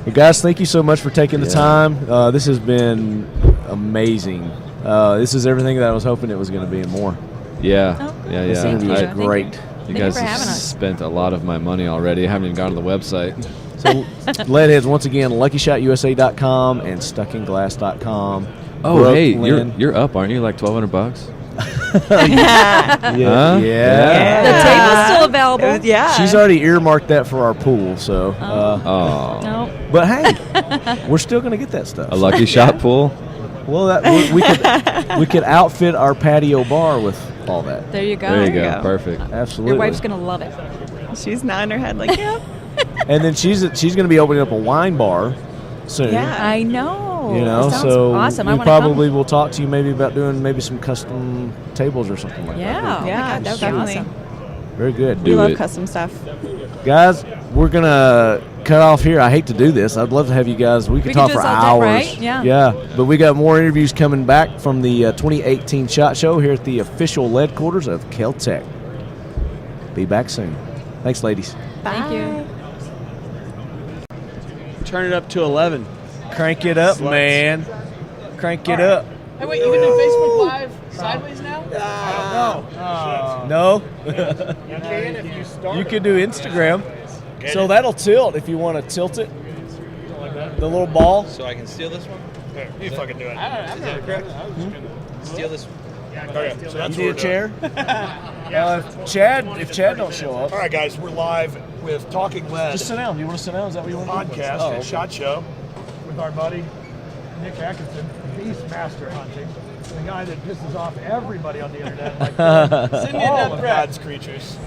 Well, guys, thank you so much for taking the Yeah. time. This has been amazing. This is everything that I was hoping it was going to be and more. Yeah. Oh, Yeah. This is Yeah. going to be you. I- Thank you. great. You Thank guys you for have having us. spent a lot of my money already. I haven't even gone to the website. So, Leadheads, once again, LuckyShotUSA.com and StuckingGlass.com. Oh, hey, Brooklyn. you're up, aren't you? Like $1,200? Yeah. Huh? Yeah. The Yeah. table's still available. Yeah. She's already earmarked that for our pool. So, Oh. No. but hey, we're still going to get that stuff. A Lucky Shot pool? Well, we could outfit our patio bar with all that. There you go. There you you go. go. Perfect. Absolutely. Your wife's gonna love it. She's nodding her head like, yeah. And then she's going to be opening up a wine bar soon. Yeah. I know. You know, That sounds so awesome. I we wanna probably come. will talk to you maybe about doing maybe some custom tables or something like that. Yeah. Oh my Yeah, God, that would be definitely. awesome. Very good. We Do love it. custom stuff. Guys, we're going to cut off here. I hate to do this. I'd love to have you guys. We could We talk could for do this all hours. day, right? Yeah. Yeah. But we got more interviews coming back from the 2018 SHOT Show here at the official Leadquarters of Kel-Tec. Be back soon. Thanks, ladies. Thank you. Turn it up to 11. Crank it up, Sluts. man. Crank it up. Hey, wait, you can do Facebook Live sideways now? No? You can if you start. You can do Instagram. So that'll tilt if you want to tilt it. The little ball. So I can steal this one? You fucking do it. Is that correct? Steal this one. Okay, so that's You need a chair? If Chad don't show up. All right, guys, we're live with Talking Lead Just sit down. You want to sit down? Is that what you want to do? podcast Oh, and okay. SHOT Show with our buddy Nick Atkinson, beast master hunting, the guy that pisses off everybody on the internet, like all of God's creatures.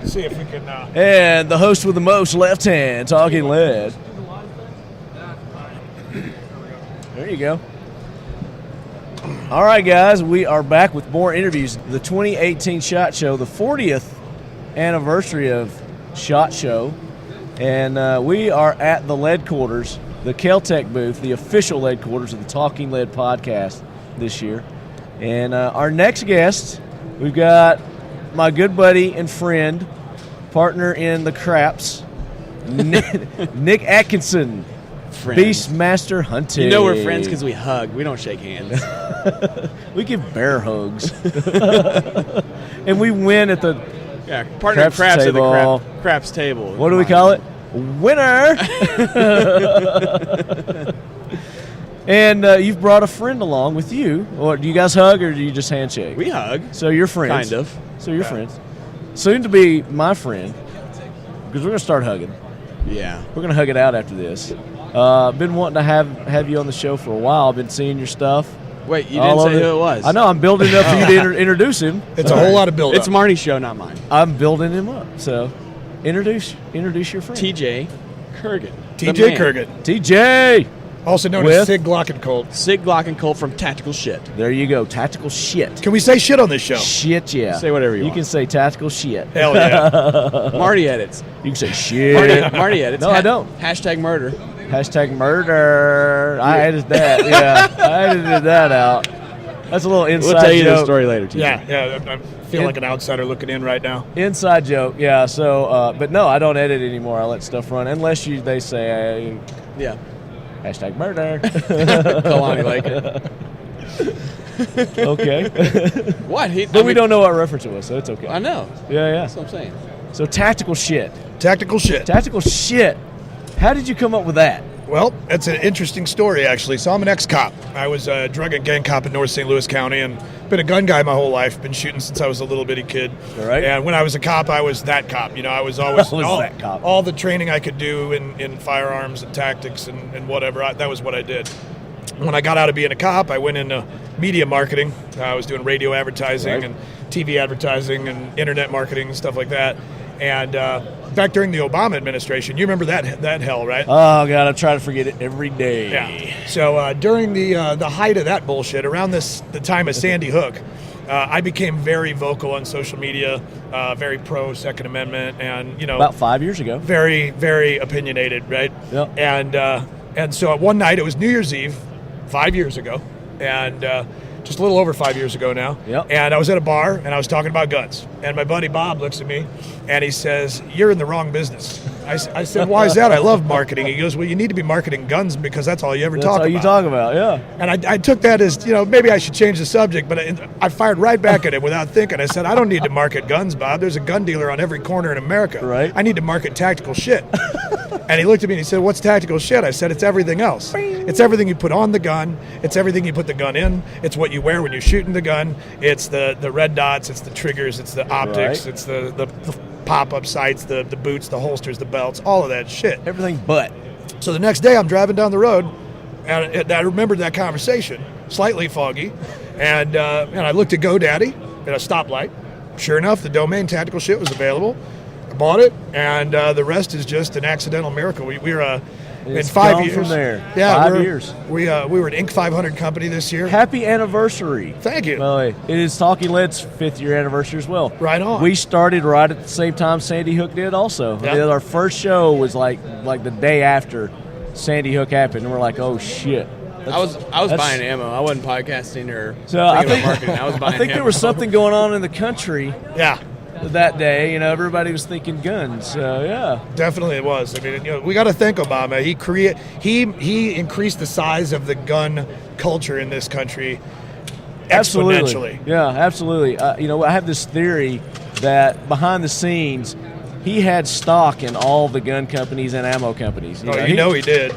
See if we can. And the host with the most left hand, Talking Lead. There you go. All right, guys, we are back with more interviews. The 2018 SHOT Show, the 40th anniversary of SHOT Show, and we are at the Leadquarters, the Kel-Tec booth, the official Leadquarters of the Talking Lead podcast this year. And our next guest, we've got my good buddy and friend, partner in the craps, Nick Atkinson. Beastmaster hunting. You know we're friends because we hug. We don't shake hands. We give bear hugs. And we win at the Yeah, partner in Craps craps at table. the craps table. what do we call it? Winner. And you've brought a friend along with you. Or do you guys hug or do you just handshake? We hug. So you're friends. Kind of. So you're friends. Soon to be my friend. Because we're going to start hugging. Yeah. We're going to hug it out after this. Been wanting to have you on the show for a while. Been seeing your stuff. Wait, you all didn't say over. who it was. I know. I'm building it up for you to introduce him. It's a whole lot of build-up. It's Marty's show, not mine. I'm building him up. So introduce your friend. TJ Kurgan. TJ Kurgan, TJ. also known With? as Sig Glockencolt. Sig Glockencolt from Tactical Shit. There you go. Tactical shit. Can we say shit on this show? Shit, yeah. Say whatever you You want. can say tactical shit. Hell yeah. Marty edits. You can say shit. Marty edits. No, I don't. Hashtag murder. Hashtag murder. I edited that. Yeah, I edited that out. That's a little inside We'll tell you joke. the story later, TJ. Yeah, I feel like an outsider looking in right now. Inside joke. Yeah. So, but no, I don't edit anymore. I let stuff run unless they say Yeah. hashtag murder. Kalani like it. Okay. What? But we don't know what reference it was, so it's okay. I know. Yeah, That's yeah. what I'm saying. So tactical shit. Tactical shit. Tactical shit. How did you come up with that? Well, it's an interesting story, actually. So I'm an ex-cop. I was a drug and gang cop in North St. Louis County and been a gun guy my whole life. Been shooting since I was a little bitty kid. All right. And when I was a cop, I was that cop. You know, I was always that cop. all the training I could do in firearms and tactics and whatever. That was what I did. When I got out of being a cop, I went into media marketing. I was doing radio advertising Right. and TV advertising and internet marketing and stuff like that. And back during the Obama administration, you remember that hell, right? Oh God, I try to forget it every day. Yeah. So during the height of that bullshit, around the time of Sandy Hook, I became very vocal on social media, very pro Second Amendment, and About 5 years ago. very, very opinionated, right? Yep. And so one night, it was New Year's Eve, 5 years ago, and just a little over 5 years ago now. Yep. And I was at a bar, and I was talking about guns. And my buddy Bob looks at me, and he says, "You're in the wrong business." I said, "Why is that? I love marketing." He goes, "Well, you need to be marketing guns because that's all you ever That's talk all about." you talk about, yeah. And I took that as, maybe I should change the subject, but I fired right back at him without thinking. I said, "I don't need to market guns, Bob. There's a gun dealer on every corner in America. Right. I need to market tactical shit." And he looked at me and he said, "What's tactical shit?" I said, "It's everything else. It's everything you put on the gun. It's everything you put the gun in. It's what you wear when you're shooting the gun. It's the red dots. It's the triggers. It's the optics. Right. It's the pop-up sights, the boots, the holsters, the belts, all of that shit." Everything but. So the next day, I'm driving down the road, and I remembered that conversation, slightly foggy, and I looked at GoDaddy at a stoplight. Sure enough, the domain tactical shit was available. bought it, and the rest is just an accidental miracle. We were in It's 5 gone years. from there. Yeah, 5 we're- years. We were an Inc. 500 company this year. Happy anniversary. Thank you. By the way, it is Talking Lead's 5th year anniversary as well. Right on. We started right at the same time Sandy Hook did also. Yeah. Our first show was like the day after Sandy Hook happened, and we're like, oh shit. I was That's- buying ammo. I wasn't podcasting or So I thinking think, about marketing. I was buying I think there ammo. was something going on in the country Yeah, that day. Everybody was thinking guns. So yeah. definitely it was. I mean, we got to thank Obama. He increased the size of the gun culture in this country exponentially. Yeah, absolutely. I have this theory that behind the scenes, he had stock in all the gun companies and ammo companies. He did.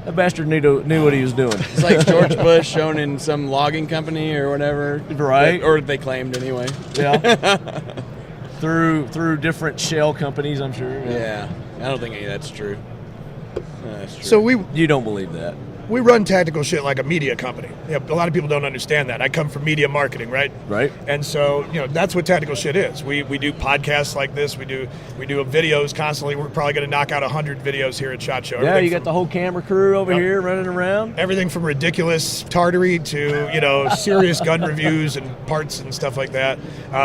That bastard knew what he was doing. It's like George Bush shown in some logging company or whatever, Right. Or they claimed anyway. Yeah. through different shell companies, I'm sure. Yeah, I don't think any of that's true. That's true. So You don't believe that? we run tactical shit like a media company. A lot of people don't understand that. I come from media marketing, right? Right. And so, that's what tactical shit is. We do podcasts like this. We do videos constantly. We're probably going to knock out 100 videos here at SHOT Show. Yeah, you got the whole camera crew over here running around. Everything from ridiculous tartary to, serious gun reviews and parts and stuff like that.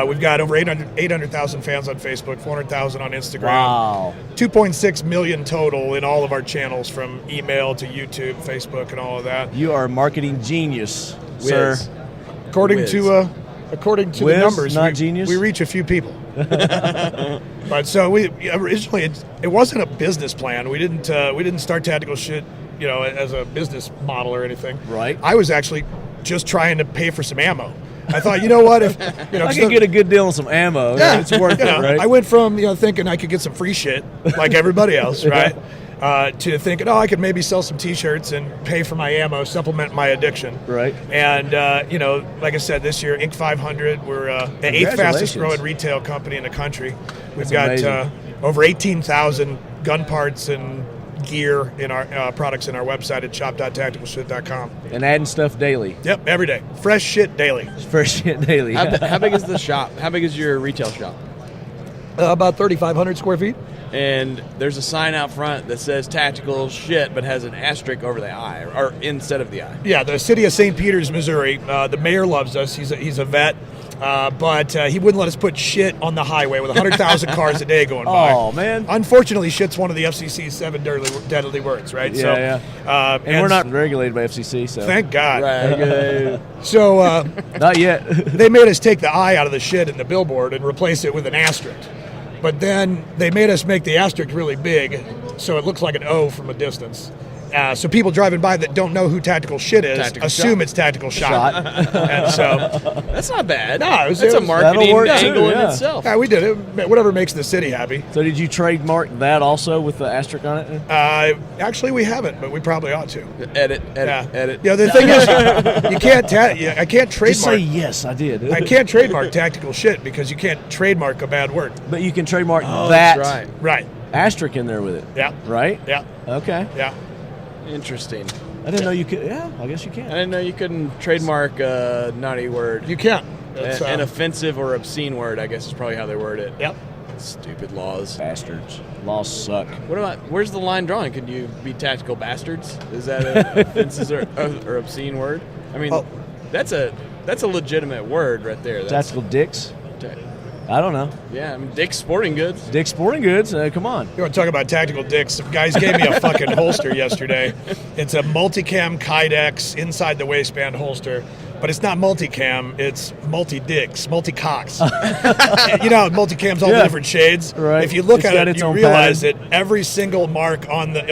We've got over 800,000 fans on Facebook, 400,000 on Instagram. Wow. 2.6 million total in all of our channels, from email to YouTube, Facebook, and all of that. You are a marketing genius, sir. According Whiz. to Whiz, the numbers, not genius? we reach a few people. But so we originally it wasn't a business plan. We didn't start tactical shit, as a business model or anything. Right. I was actually just trying to pay for some ammo. I thought, what if I could get a good deal on some ammo. yeah, It's worth it, right? I went from thinking I could get some free shit like everybody else, right? To thinking, I could maybe sell some T-shirts and pay for my ammo, supplement my addiction. Right. And, like I said, this year, Inc. 500, we're the 8th fastest growing retail company in the country. We've That's got amazing. over 18,000 gun parts and gear in our products in our website at shop.tacticalshit.com. And adding stuff daily. Yep, every day. Fresh shit daily. Fresh shit daily. How big is the shop? How big is your retail shop? About 3,500 square feet. And there's a sign out front that says tactical shit, but has an asterisk over the I, or instead of the I. Yeah, the city of St. Peters, Missouri. The mayor loves us. He's a vet, but he wouldn't let us put shit on the highway with 100,000 cars a day going by. Oh, man. Unfortunately, shit's one of the FCC's 7 deadly words, right? Yeah, yeah. And we're not regulated by FCC, so. Thank God. Right. So Not yet. they made us take the I out of the shit in the billboard and replace it with an asterisk. But then they made us make the asterisk really big, so it looks like an O from a distance. So people driving by that don't know who tactical shit is assume it's tactical shot. And so That's not bad. No, that's a marketing that'll work angle too, in yeah. itself. yeah, we did it. Whatever makes the city happy. So did you trademark that also with the asterisk on it? Actually, we haven't, but we probably ought to. Edit. Yeah, the thing is, you can't. I can't Just say trademark. yes, I did. I can't trademark tactical shit because you can't trademark a bad word. But you can trademark that That's right. Right. asterisk in there with it. Yeah. Right? Yeah. Okay. Yeah. Interesting. I didn't know you could. Yeah, I guess you I can. didn't know you couldn't trademark a naughty word. You can't. It's, An offensive or obscene word, I guess is probably how they word it. Yep. Stupid laws. Bastards. Laws suck. What about, where's the line drawing? Could you be tactical bastards? Is that an offensive or obscene word? I mean, Oh. that's a legitimate word right there. That's, Tactical dicks? I don't know. yeah, I mean, Dick's Sporting Goods. Dick's Sporting Goods? Come on. You want to talk about tactical dicks? Some guys gave me a fucking holster yesterday. It's a multicam Kydex inside the waistband holster, but it's not multicam. It's multi-dicks, multi-cocks. Multicam's all the Yeah. different shades. Right. If you look It's at got it, its you own realize pattern. that every single mark on the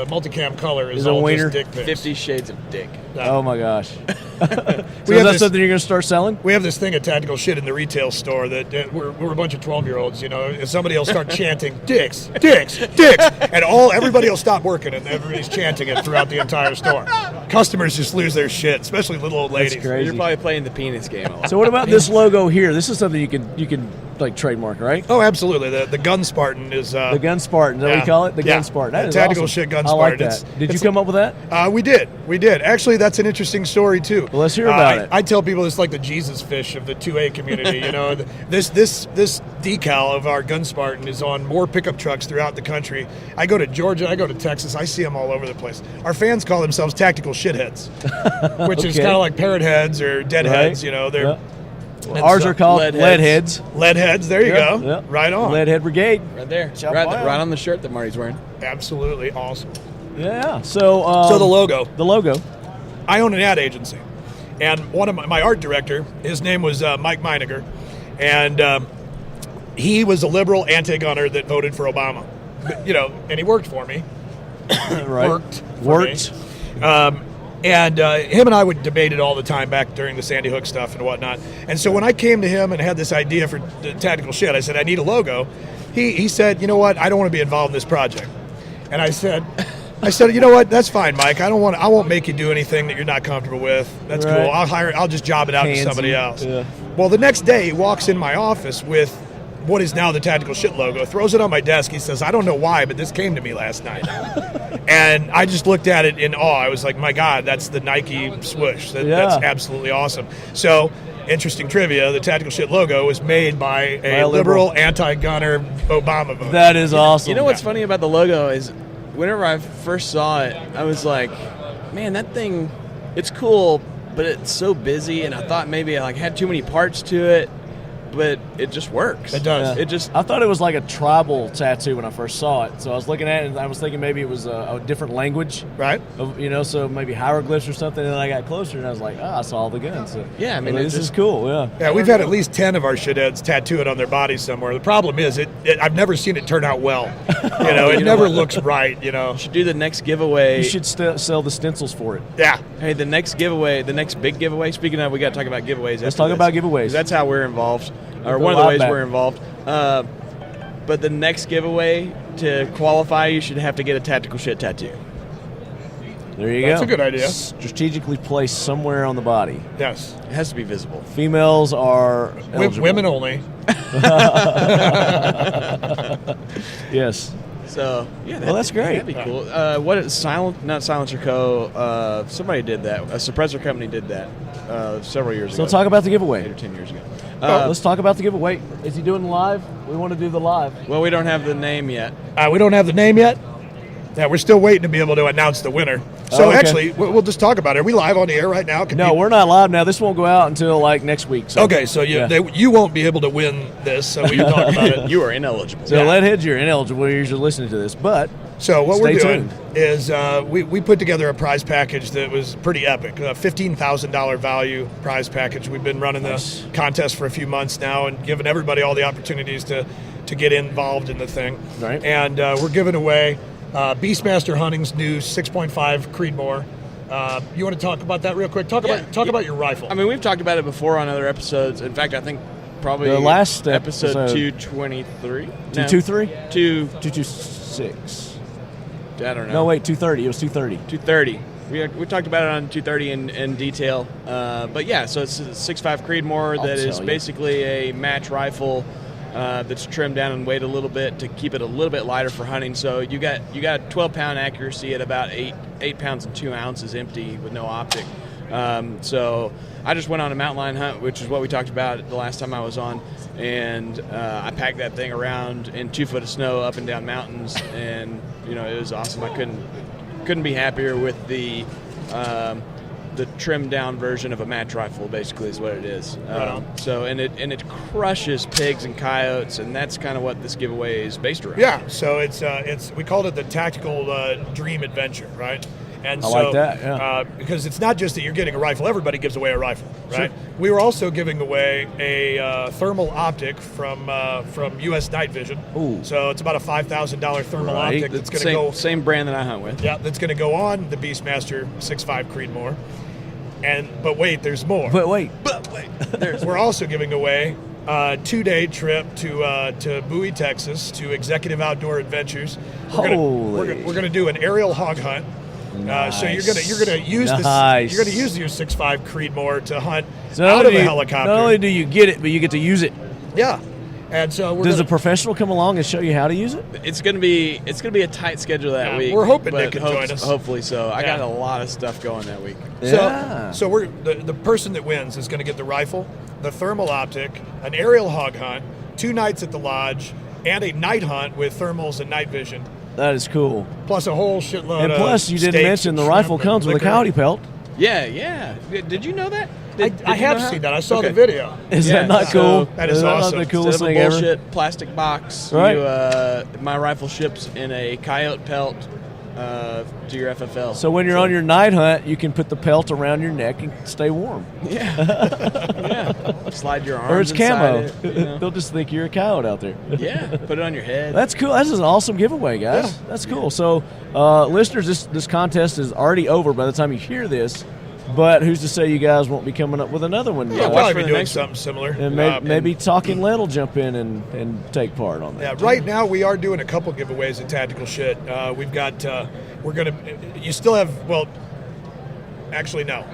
multicam color is Is a all wiener. just dick pics. 50 Shades of Dick. Oh, my gosh. So We is have that this- something you're going to start selling? We have this thing at Tactical Shit in the retail store that we're a bunch of 12-year-olds, if somebody will start chanting, dicks, dicks, dicks, and everybody will stop working and everybody's chanting it throughout the entire store. Customers just lose their shit, especially little old ladies. That's crazy. You're probably playing the penis game a lot. So what about this logo here? This is something you can like trademark, right? Oh, absolutely. The Gun Spartan is the Gun Spartan. Is that what you call it? The Gun Spartan. That is tactical awesome. shit Gun I like Spartan. that. Did you come up with that? We did. Actually, that's an interesting story too. Well, let's hear about it. I tell people it's like the Jesus fish of the 2A community. You know, this decal of our Gun Spartan is on more pickup trucks throughout the country. I go to Georgia, I go to Texas, I see them all over the place. Our fans call themselves tactical shitheads, which is kind of like parrot heads or dead heads. You know, they're. Ours are called lead heads. Lead heads. There you go. Yep. Right on. Lead Head Brigade. Right there. Right on the shirt that Marty's wearing. Absolutely awesome. Yeah. So the logo. The logo. I own an ad agency, and one of my art director, his name was Mike Meiniger, and he was a liberal anti-gunner that voted for Obama. You know, and he worked for me. Right. Worked. And him and I would debate it all the time back during the Sandy Hook stuff and whatnot. And so when I came to him and had this idea for the tactical shit, I said, I need a logo. He said, you know what? I don't want to be involved in this project. And I said, you know what? That's fine, Mike. I won't make you do anything that you're not comfortable with. That's cool. I'll just job it out to somebody else. Yeah. Well, the next day he walks in my office with what is now the tactical shit logo, throws it on my desk. He says, I don't know why, but this came to me last night. And I just looked at it in awe. I was like, my God, that's the Nike swoosh. That's absolutely awesome. So, interesting trivia, the tactical shit logo was made by a liberal anti-gunner Obama voter. That is awesome. You know what's funny about the logo is whenever I first saw it, I was like, man, that thing, it's cool, but it's so busy, and I thought maybe I had too many parts to it. But it just works. It does. I thought it was like a tribal tattoo when I first saw it. So I was looking at it and I was thinking maybe it was a different language. Right. So maybe hieroglyphs or something. And then I got closer and I was like, I saw all the guns. So, yeah, I mean, this is cool. Yeah. Yeah, we've had at least 10 of our shitheads tattoo it on their bodies somewhere. The problem is, I've never seen it turn out well. You know, it never looks right, you know. You should do the next giveaway. You should sell the stencils for it. Yeah. Hey, the next big giveaway, speaking of, we got to talk about giveaways. Let's talk about giveaways. That's how we're involved. Or one of the ways we're involved. But the next giveaway, to qualify, you should have to get a tactical shit tattoo. There you go. That's a good idea. Strategically placed somewhere on the body. Yes. It has to be visible. Females are eligible. Women only. Yes. So, yeah. That's great. That'd be cool. What is not Silencer Co. Somebody did that. A suppressor company did that several years ago. So talk about the giveaway. 8 or 10 years ago. Let's talk about the giveaway. Is he doing live? We want to do the live. Well, we don't have the name yet. We don't have the name yet? Yeah, we're still waiting to be able to announce the winner. So actually, we'll just talk about it. Are we live on the air right now? We're not live now. This won't go out until like next week. So. Okay, so you won't be able to win this, so we can talk about it. You are ineligible. So Leadheads, you're ineligible. You're usually listening to this, but so what we're doing tuned. is we put together a prize package that was pretty epic, a $15,000 value prize package. We've been running the contest for a few months now and giving everybody all the opportunities to get involved in the thing. Right. And we're giving away Beastmaster Hunting's new 6.5 Creedmoor. You want to talk about that real quick? Talk about your rifle. I mean, we've talked about it before on other episodes. In fact, I think probably the last episode 223. 223? 226. I don't know. No, wait, 230. It was 230. 230. We talked about it on 230 in detail. But yeah, so it's a 6.5 Creedmoor that is basically a match rifle that's trimmed down and weighed a little bit to keep it a little bit lighter for hunting. So you got 12-pound accuracy at about 8 pounds and 2 ounces empty with no optic. So I just went on a mountain lion hunt, which is what we talked about the last time I was on, and I packed that thing around in 2 foot of snow up and down mountains, and it was awesome. I couldn't be happier with the trimmed down version of a match rifle, basically, is what it is. So it crushes pigs and coyotes, and that's kind of what this giveaway is based around. Yeah, so it's we called it the tactical dream adventure, right? And I like that, yeah. Because it's not just that you're getting a rifle. Everybody gives away a rifle, right? Sure. We were also giving away a thermal optic from U.S. Night Vision. Ooh. So it's about a $5,000 thermal optic that's going to go... Same brand that I hunt with. Yeah, that's going to go on the Beastmaster 6.5 Creedmoor. But wait, there's more. But wait. We're also giving away a 2-day trip to Bowie, Texas, to Executive Outdoor Adventures. We're going to do an aerial hog hunt. Nice. So you're gonna use nice. You're gonna use your 6.5 Creedmoor to hunt out of a helicopter. Not only do you get it, but you get to use it. Yeah, And so does a professional come along and show you how to use it? It's gonna be a tight schedule that week. We're hoping Nick can join us. Hopefully so. I got a lot of stuff going that week. So we're the person that wins is going to get the rifle, the thermal optic, an aerial hog hunt, 2 nights at the lodge, and a night hunt with thermals and night vision. That is cool. Plus a whole shitload of And plus, you didn't mention the rifle comes with a coyote pelt. Yeah. Did you know that? I have seen that. I saw the video. Is that not cool? That is awesome. Not the coolest Instead of thing a bullshit ever? plastic box, Right. my rifle ships in a coyote pelt to your FFL. So when you're on your night hunt, you can put the pelt around your neck and stay warm. Yeah. Slide your arms Or it's camo. inside it, They'll just think you're a coyote out there. Yeah, put it on your head. That's cool. This is an awesome giveaway, guys. Yeah. That's cool. So, listeners, this contest is already over by the time you hear this. But who's to say you guys won't be coming up with another one? Yeah, we'll probably be doing something similar. And maybe Talking Lead will jump in and take part on that. Yeah, right now we are doing a couple giveaways at Tactical Shit. We've got, you still have, well, actually, no.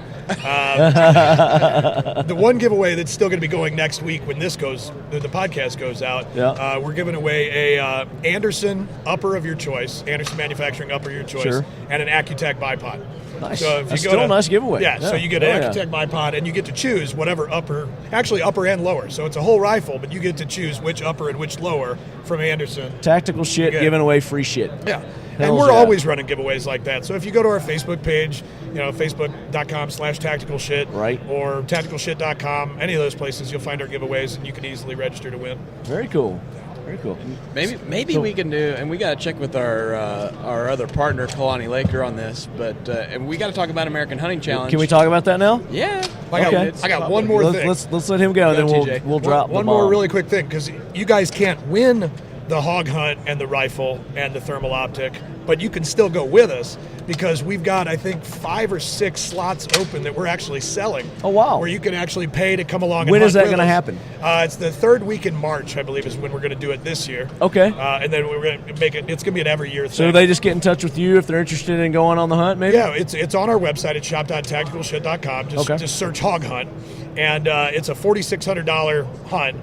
The one giveaway that's still going to be going next week when the podcast goes out, we're giving away a Anderson upper of your choice, Anderson Manufacturing upper of your choice, and an Accutech bipod. Nice. So if That's you still a nice giveaway. Yeah, so you get an Accutech bipod, and you get to choose whatever upper and lower. So it's a whole rifle, but you get to choose which upper and which lower from Anderson. Tactical Shit giving away free shit. Yeah. And we're always running giveaways like that. So if you go to our Facebook page, facebook.com/tacticalshit, right, or tacticalshit.com, any of those places, you'll find our giveaways, and you can easily register to win. Very cool. Very cool. Maybe we can do, and we got to check with our other partner, Kalani Laker, on this. But and we got to talk about American Hunting Challenge. Can we talk about that now? Yeah. I got one more thing. Let's let him go, and then we'll drop one more really quick thing, because you guys can't win the hog hunt and the rifle and the thermal optic, but you can still go with us, because we've got, I think, 5 or 6 slots open that we're actually selling. Oh, wow. Where you can actually pay to come along. When and is that going to happen? It's the 3rd week in March, I believe, is when we're going to do it this year. Okay. And then we're going to make it, it's going to be an every year thing. So they just get in touch with you if they're interested in going on the hunt, maybe? Yeah, it's on our website at shop.tacticalshit.com. Just search hog hunt. And it's a $4,600 hunt.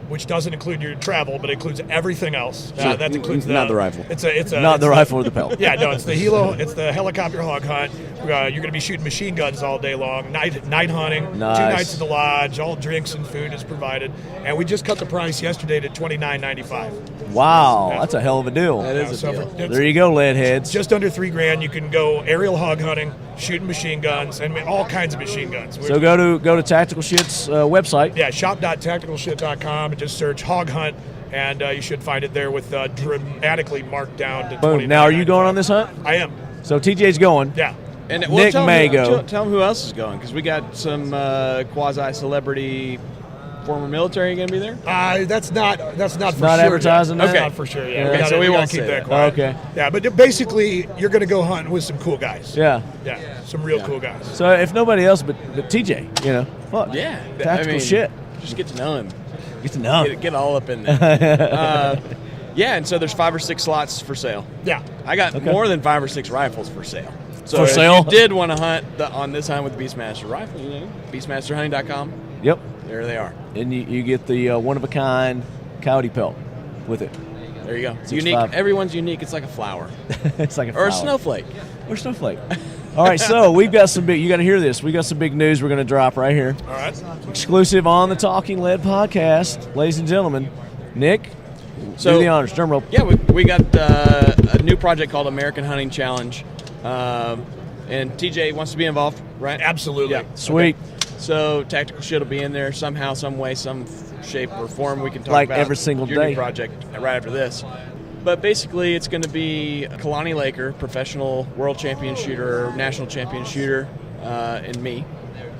Which doesn't include your travel, but includes everything else. That includes not the rifle. It's not the rifle or the pelt. Yeah, no, it's the helo. It's the helicopter hog hunt. You're going to be shooting machine guns all day long. Night hunting. Nice. 2 nights at the lodge. All drinks and food is provided. And we just cut the price yesterday to $29.95. Wow, that's a hell of a deal. That is a deal. There you go, lead heads. Just under $3,000, you can go aerial hog hunting, shooting machine guns, and all kinds of machine guns. So go to Tactical Shit's website. Yeah, shop.tacticalshit.com and just search hog hunt, and you should find it there with dramatically marked down to $29.95. Now, are you going on this hunt? I am. So TJ's going. Yeah. And Nick may go. Tell them who else is going, because we got some quasi-celebrity former military going to be there. That's not for not sure. advertising That's that? not for sure. Yeah. Okay, so we won't keep say that that. quiet. Okay. Yeah, but basically, you're going to go hunting with some cool guys. Yeah. Yeah. Some real cool guys. So if nobody else but TJ, fuck. Yeah. Tactical shit. Just get to know him. Get to know him. Get all up in there. Yeah, and so there's 5 or 6 slots for sale. Yeah. I got more than 5 or 6 rifles for sale. So For if sale? you did want to hunt on this hunt with Beastmaster rifle, beastmasterhunting.com. Yep. There they are. And you get the one-of-a-kind coyote pelt with it. There you go. 6'5". Unique. Everyone's unique. It's like a flower. It's like a Or a flower. snowflake. Or snowflake. All right, so we've got some big, you got to hear this. We got some big news we're going to drop right here. All right. Exclusive on the Talking Lead podcast. Ladies and gentlemen, Nick, do the honors. Drum roll. Yeah, we got a new project called American Hunting Challenge. And TJ wants to be involved, right? Absolutely. Yeah. Sweet. Okay. So Tactical Shit will be in there somehow, some way, some shape or form. We can talk Like about every single your day. new project right after this. But basically, it's going to be Kalani Laker, professional world champion shooter, national champion shooter, and me.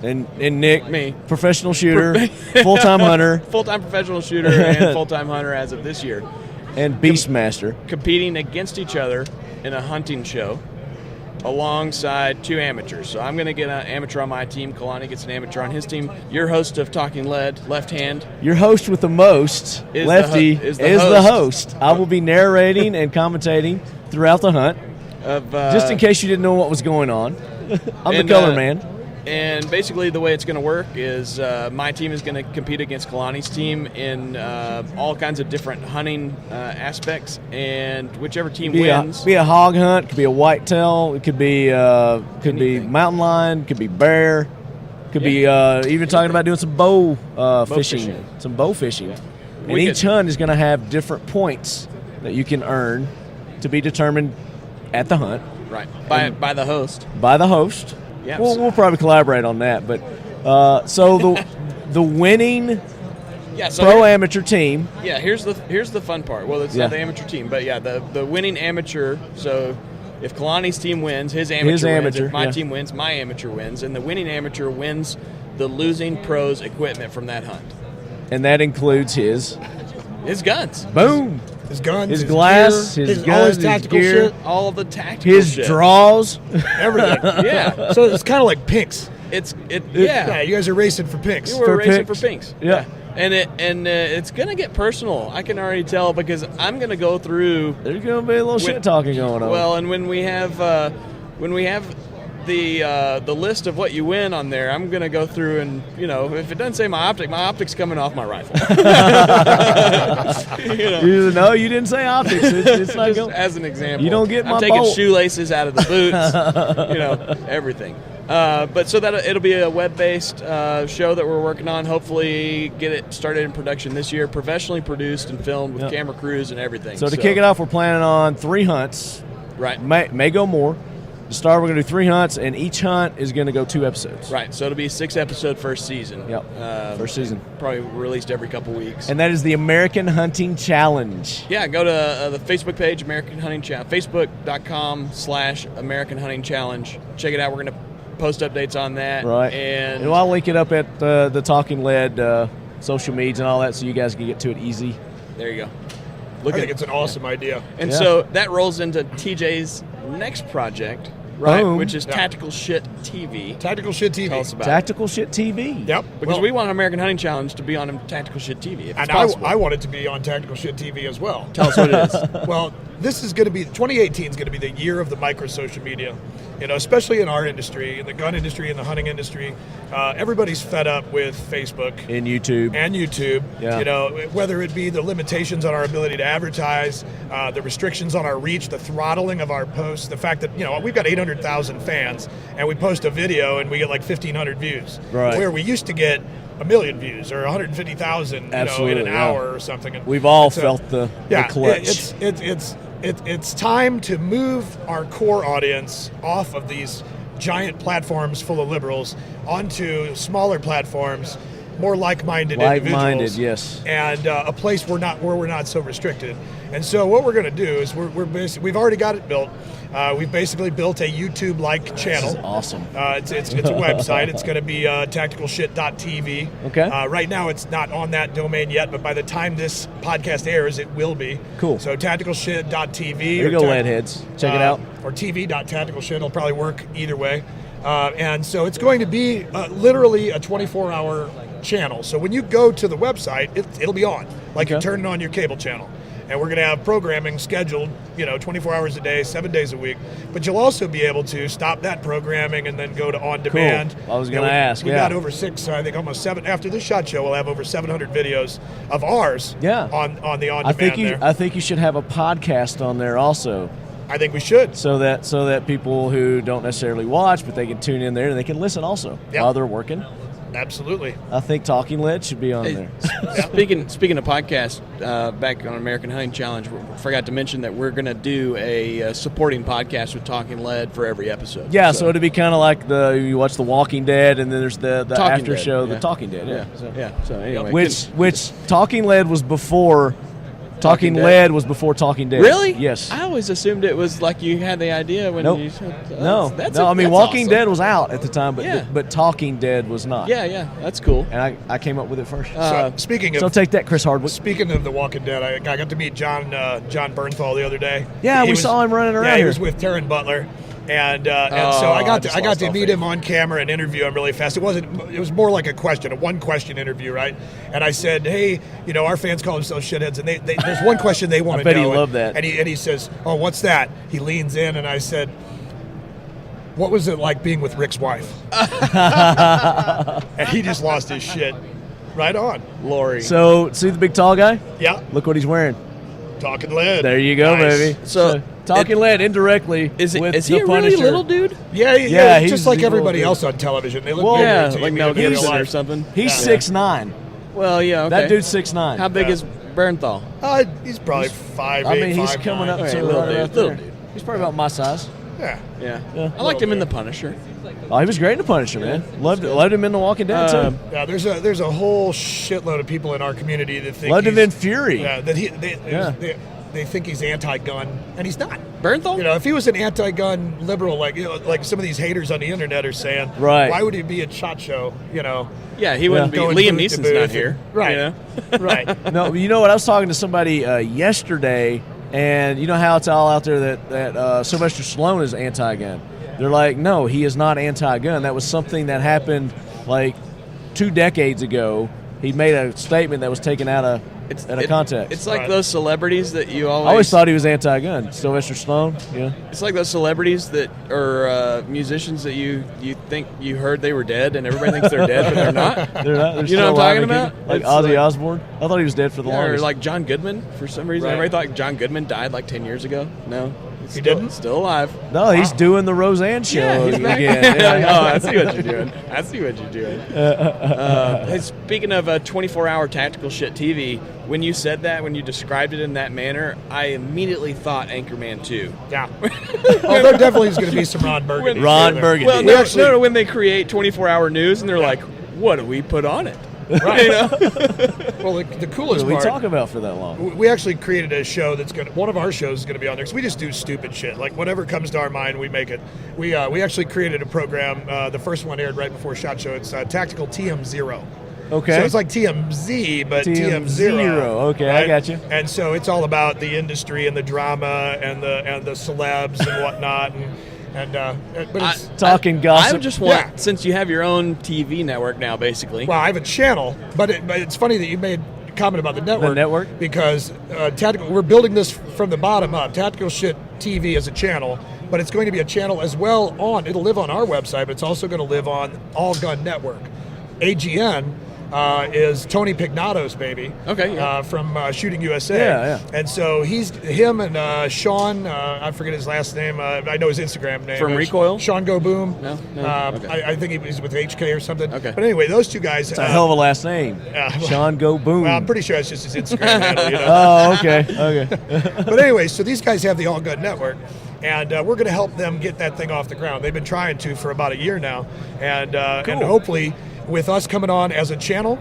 And Nick, Me. professional shooter, full-time hunter, Full-time professional shooter and full-time hunter as of this year. and Beastmaster. Competing against each other in a hunting show alongside 2 amateurs. So I'm going to get an amateur on my team. Kalani gets an amateur on his team. Your host of Talking Lead, Left Hand. Your host with the most, Is Lefty, the is the host. I will be narrating and commentating throughout the hunt, Of, just in case you didn't know what was going on. I'm the and, color man. And basically the way it's going to work is my team is going to compete against Kalani's team in all kinds of different hunting aspects, and whichever team wins. Be a hog hunt, could be a whitetail, it could be mountain lion, could be bear, could be even talking about doing some bow fishing, some bow fishing. Yeah. And each hunt is going to have different points that you can earn to be determined at the hunt. Right. By the host. By the host. Yeah, we'll probably collaborate on that. But so the winning pro amateur team. Yeah, here's the fun part. Well, it's not the amateur team, but the winning amateur. So if Kalani's team wins, his amateur wins. If my team wins, my amateur wins, and the winning amateur wins the losing pro's equipment from that hunt. And that includes his guns. Boom. His guns, his glass, gear, his all guns, his tactical his gear, shit, all of the tactical his shit. draws, everything. Yeah. So it's kind of like pinks. Yeah. You guys are racing for pinks. We're racing for pinks. Yeah. And it's gonna get personal. I can already tell because I'm gonna go through. There's gonna be a little shit talking going on. Well, and when we have the list of what you win on there, I'm gonna go through and if it doesn't say my optic's coming off my rifle. No, you didn't say optics. It's not just as an example. You don't get my I'm taking bolt. shoelaces out of the boots. Everything. But so that it'll be a web-based show that we're working on. Hopefully, get it started in production this year. Professionally produced and filmed with camera crews and everything. So to kick it off, we're planning on 3 hunts. Right. May go more. To start, we're going to do 3 hunts, and each hunt is going to go 2 episodes. Right. So it'll be a 6-episode first season. Yep. First season. Probably released every couple weeks. And that is the American Hunting Challenge. Yeah. Go to the Facebook page, American Hunting Challenge, Facebook.com/American Hunting Challenge. Check it out. We're going to post updates on that. Right. And I'll link it up at the Talking Lead social medias and all that, so you guys can get to it easy. There you go. I think it's an awesome idea. And so that rolls into TJ's next project, right? Boom. Which is Tactical Shit TV. Tactical Shit TV. Tell us about Tactical Shit TV. Yep. Because we want American Hunting Challenge to be on Tactical Shit TV. If and it's possible. I want it to be on Tactical Shit TV as well. Tell us what it is. Well, this is going to be 2018 is going to be the year of the micro social media. Especially in our industry, in the gun industry, in the hunting industry, everybody's fed up with Facebook and YouTube. Yeah. Whether it be the limitations on our ability to advertise, the restrictions on our reach, the throttling of our posts, the fact that we've got 800,000 fans, and we post a video and we get like 1,500 views, right? Where we used to get 1 million views or 150,000, in an hour or something. And we've all felt the clutch. It's time to move our core audience off of these giant platforms full of liberals onto smaller platforms, more like-minded individuals. Yes. And a place where we're not so restricted. And so what we're going to do is we've already got it built. We've basically built a YouTube-like channel. This is awesome. It's a website. It's going to be tacticalshit.tv. Okay. Right now, it's not on that domain yet, but by the time this podcast airs, it will be. Cool. So tacticalshit.tv. There you go, Leadheads. Check it out. Or tv.tacticalshit. It'll probably work either way. And so it's going to be literally a 24-hour channel. So when you go to the website, it'll be on. Like you turn it on your cable channel. And we're going to have programming scheduled, 24 hours a day, 7 days a week. But you'll also be able to stop that programming and then go to on demand. Cool. I was going to ask. We got over 6, I think almost 7. After this SHOT Show, we'll have over 700 videos of ours. On the on demand. I think you should have a podcast on there also. I think we should. So that people who don't necessarily watch, but they can tune in there and they can listen also while they're working. Absolutely. I think Talking Lead should be on there. Speaking of podcasts, back on American Hunting Challenge, we forgot to mention that we're going to do a supporting podcast with Talking Lead for every episode. Yeah, so it'd be kind of like you watch The Walking Dead, and then there's the after show, The Talking Dead. So anyway, which Talking Lead was before. Talking Lead was before Talking Dead. Really? Yes. I always assumed it was like you had the idea when you said... No. I mean, Walking Dead was out at the time, but Talking Dead was not. Yeah, that's cool. And I came up with it first. So take that, Chris Hardwick. Speaking of The Walking Dead, I got to meet John Bernthal the other day. Yeah, we saw him running around here. He was with Taryn Butler. And so I got to meet him on camera and interview him really fast. It was more like a one-question interview, right? And I said, hey, our fans call themselves shitheads, and there's one question they want to know. I bet he loved that. And he says, oh, what's that? He leans in, and I said, what was it like being with Rick's wife? And he just lost his shit. Right on. Lori. So, see the big tall guy? Yeah. Look what he's wearing. Talking lead. There you go, Nice. baby. So, talking lead indirectly. Is with he the a really Punisher. little dude? Yeah, Yeah, he's just he's like a everybody little else on television. They look Well, bigger Yeah, until you like meet Mel them in real Gibson or life. something. He's Yeah. 6'9". Well, yeah, okay. That dude's 6'9". How big Yeah. is Bernthal? He's probably 5'8", I mean, he's 5'9". coming up Okay, to little right dude, about little there. dude. He's probably about my size. Yeah. Yeah. Yeah. I liked him in The Punisher. Oh, he was great in The Punisher, man. Loved him in The Walking Dead, too. Yeah, there's a whole shitload of people in our community that think Loved him he's- in Fury. Yeah, Yeah. they think he's anti-gun, and he's not. Bernthal? You know, if he was an anti-gun liberal, like some of these haters on the internet are saying, Right. why would he be at SHOT Show? You know, Yeah, he wouldn't be. going Liam booth to Neeson's not booth here. Right. You know? right. No, you know what? I was talking to somebody yesterday, and you know how it's all out there that Sylvester Stallone is anti-gun. They're like, no, he is not anti-gun. That was something that happened like 2 decades ago. He made a statement that was taken out of context. It's like Right. those celebrities that you I always always thought he was anti-gun. Sylvester Stallone, yeah. It's like those celebrities that are musicians that you think you heard they were dead, and everybody thinks they're dead, but they're not. They're not. They're You know still what I'm talking alive and about? kicking. Like It's Ozzy like- Osbourne. I thought he was dead for the Yeah, or longest. like John Goodman for some reason. Right. Everybody thought John Goodman died like 10 years ago. No, He didn't? Still alive. no, he's doing the Roseanne show Yeah, he's back. again. Yeah. Oh, I see what you're doing. I see what you're doing. Hey, speaking of 24-hour tactical shit TV, when you said that, when you described it in that manner, I immediately thought Anchorman 2. Yeah. Oh, there definitely is going to be some Ron Burgundy. Ron there. Burgundy. Well, We no, actually- no, when they create 24-hour news and they're like, what do we put on it? Right. You know? Well, the What coolest did we part. talk about for that long? We actually created a show that's going to, one of our shows is going to be on there because we just do stupid shit. Like whatever comes to our mind, we make it. We actually created a program. The first one aired right before SHOT Show. It's Tactical TM0. Okay. So it's like TMZ, but TM0. TM0. Okay, I got you. And so it's all about the industry and the drama and the celebs and whatnot. But it's, Talking gossip. I just want, Yeah. since you have your own TV network now, basically. well, I have a channel, but it's funny that you made a comment about the network. The network? Because Tactical, we're building this from the bottom up. Tactical Shit TV is a channel, but it's going to be a channel as well it'll live on our website, but it's also going to live on All Gun Network. AGN is Tony Pignato's baby. Okay, yeah. From Shooting USA. Yeah. And so him and Sean, I forget his last name. I know his Instagram name. From Recoil? Sean Go Boom. No? Okay. I think he was with HK or something. Okay. But anyway, those two guys. It's a hell of a last name. Sean Go Boom. Well, I'm pretty sure it's just his Instagram handle. You know? Oh, okay. But anyway, so these guys have the All Gun Network, and we're going to help them get that thing off the ground. They've been trying to for about a year now, and hopefully with us coming on as a channel,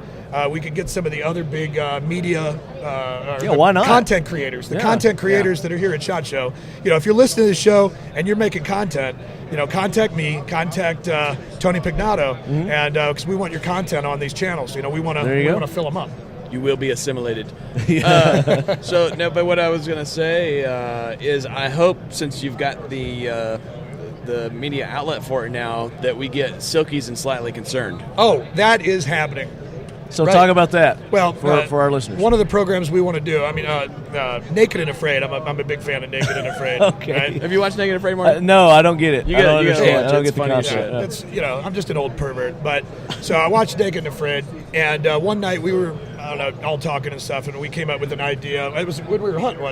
we could get some of the other big media why not? content creators, content creators that are here at SHOT Show. You know, if you're listening to the show and you're making content, contact me, contact Tony Pignato, and because we want your content on these channels. We want to fill them up. You will be assimilated. But what I was going to say is I hope, since you've got the media outlet for it now, that we get Silkies and Slightly Concerned. Oh, that is happening. So Right. talk about that. Well, for our listeners. one of the programs we want to do. I mean, Naked and Afraid. I'm a big fan of Naked and Afraid. Okay. Right? Have you watched Naked and Afraid, Mark? No, I don't get it. You I gotta- don't you gotta understand. watch I don't it. get It's the funny as concept. shit. It's I'm just an old pervert, but so I watched Naked and Afraid, and one night we were all talking and stuff, and we came up with an idea. It was when we were hunting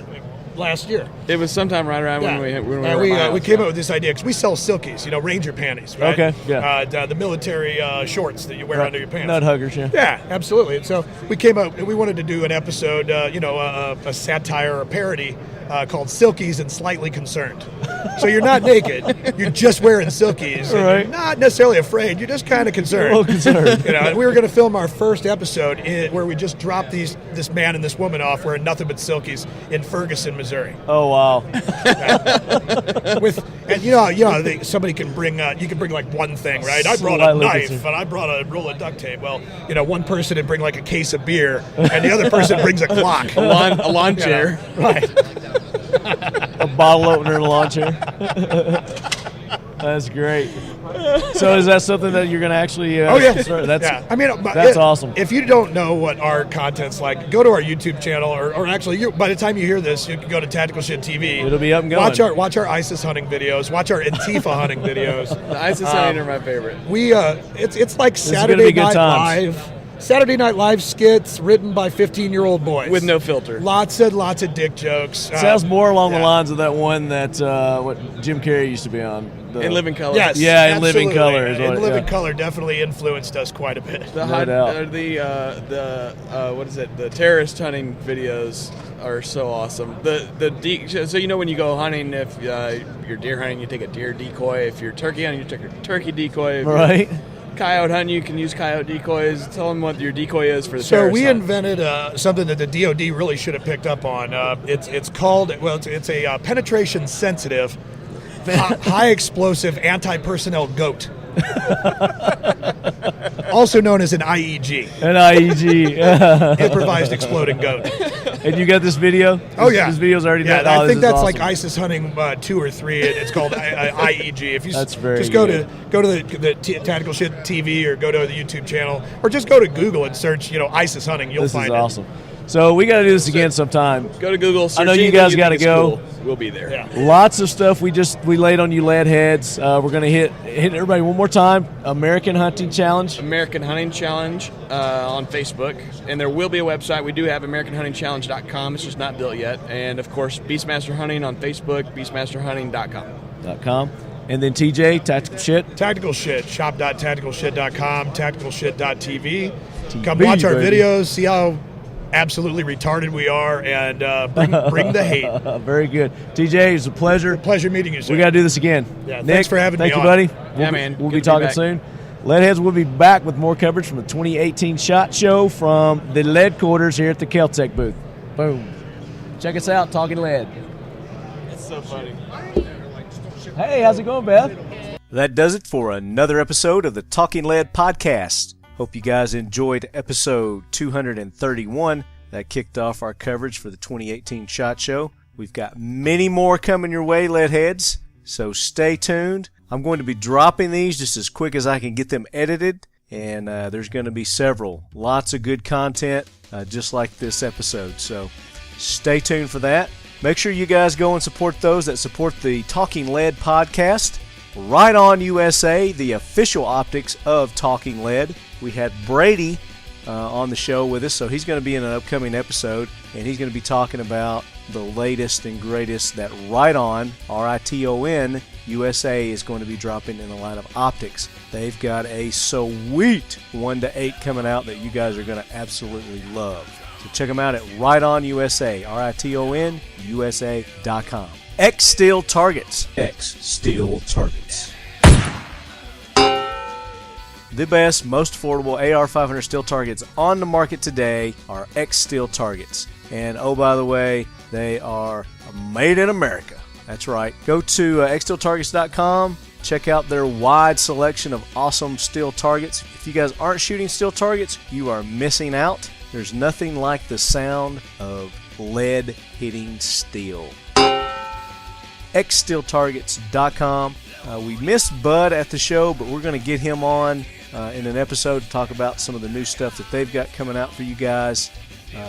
last year. It was sometime right around when we were at my we house, came yeah. up with this idea because we sell silkies, Ranger panties, right? Okay, yeah. The military shorts that you wear under your pants. Nut huggers, yeah. Yeah, absolutely. And so we came up, we wanted to do an episode, a satire or a parody called Silkies and Slightly Concerned. So you're not naked, you're just wearing silkies. And Right. you're not necessarily afraid, you're just kind of concerned. A little concerned. And we were going to film our first episode where we just dropped this man and this woman off wearing nothing but silkies in Ferguson, Missouri. Oh, wow. Somebody can bring you can bring like one thing, right? I brought a Slightly knife concerned. and I brought a roll of duct tape. Well, one person would bring like a case of beer and the other person brings a clock. A lawn chair. Right. A bottle opener and a lawn chair. That's great. So is that something that you're going to actually start? I mean, that's awesome. If you don't know what our content's like, go to our YouTube channel, or actually, by the time you hear this, you can go to Tactical Shit TV. It'll be up and going. Watch our ISIS hunting videos. Watch our Antifa hunting videos. The ISIS hunting are my favorite. It's like Saturday Night Live. Saturday Night Live skits written by 15-year-old boys with no filter. Lots of dick jokes. Sounds more along the lines of that one that what Jim Carrey used to be on. In Living Color. Yes, yeah, In Living Color. In Living Color definitely influenced us quite a bit. The what is it? The terrorist hunting videos are so awesome. So you know when you go hunting, if you're deer hunting, you take a deer decoy. If you're turkey hunting, you take a turkey decoy. Right. Coyote hunting, you can use coyote decoys. Tell them what your decoy is for the So terrorist we hunt. invented something that the DoD really should have picked up on. It's called it's a penetration sensitive, high explosive anti-personnel goat. Also known as an IEG. An IEG. Improvised exploding goat. And you got this video? Oh, yeah. This video's already done? I think that's awesome. like ISIS hunting 2 or 3. It's called IEG. If you that's very just go good. to the Tactical Shit TV or go to the YouTube channel or just go to Google and search ISIS hunting. You'll find it. This is awesome. So we got to do this again sometime. Go to Google. I know you guys got to go. Cool. We'll be there. Yeah. Lots of stuff we laid on you lead heads. We're going to hit everybody one more time. American Hunting Challenge. American Hunting Challenge on Facebook. And there will be a website. We do have AmericanHuntingChallenge.com. It's just not built yet. And, of course, Beastmaster Hunting on Facebook, BeastmasterHunting.com. And then TJ, Tactical Shit. Tactical Shit, shop.tacticalshit.com, tacticalshit.tv. Come TV, watch our baby. videos, see how absolutely retarded we are, and bring the hate. Very good. TJ, it's a pleasure. Pleasure meeting you, sir. We got to do this again. Yeah, Nick, thanks for having me Thank you, on. buddy. Man. We'll be talking soon. Leadheads will be back with more coverage from the 2018 SHOT Show from the Leadquarters here at the Kel-Tec booth. Boom. Check us out, Talking Lead. It's so funny. Hey, how's it going, Beth? That does it for another episode of the Talking Lead podcast. Hope you guys enjoyed episode 231. That kicked off our coverage for the 2018 SHOT Show. We've got many more coming your way, Leadheads, so stay tuned. I'm going to be dropping these just as quick as I can get them edited, and there's going to be several. Lots of good content, just like this episode, so stay tuned for that. Make sure you guys go and support those that support the Talking Lead podcast. Right On USA, the official optics of Talking Lead. We had Brady on the show with us, so he's going to be in an upcoming episode, and he's going to be talking about the latest and greatest that Right On, RITON, USA is going to be dropping in the line of optics. They've got a sweet 1 to 8 coming out that you guys are going to absolutely love. So check them out at Right On USA, RITON, USA.com. X Steel Targets. X Steel Targets. The best, most affordable AR-500 steel targets on the market today are X Steel Targets. And oh, by the way, they are made in America. That's right. Go to xsteeltargets.com. Check out their wide selection of awesome steel targets. If you guys aren't shooting steel targets, you are missing out. There's nothing like the sound of lead hitting steel. xsteeltargets.com. We missed Bud at the show, but we're going to get him on in an episode to talk about some of the new stuff that they've got coming out for you guys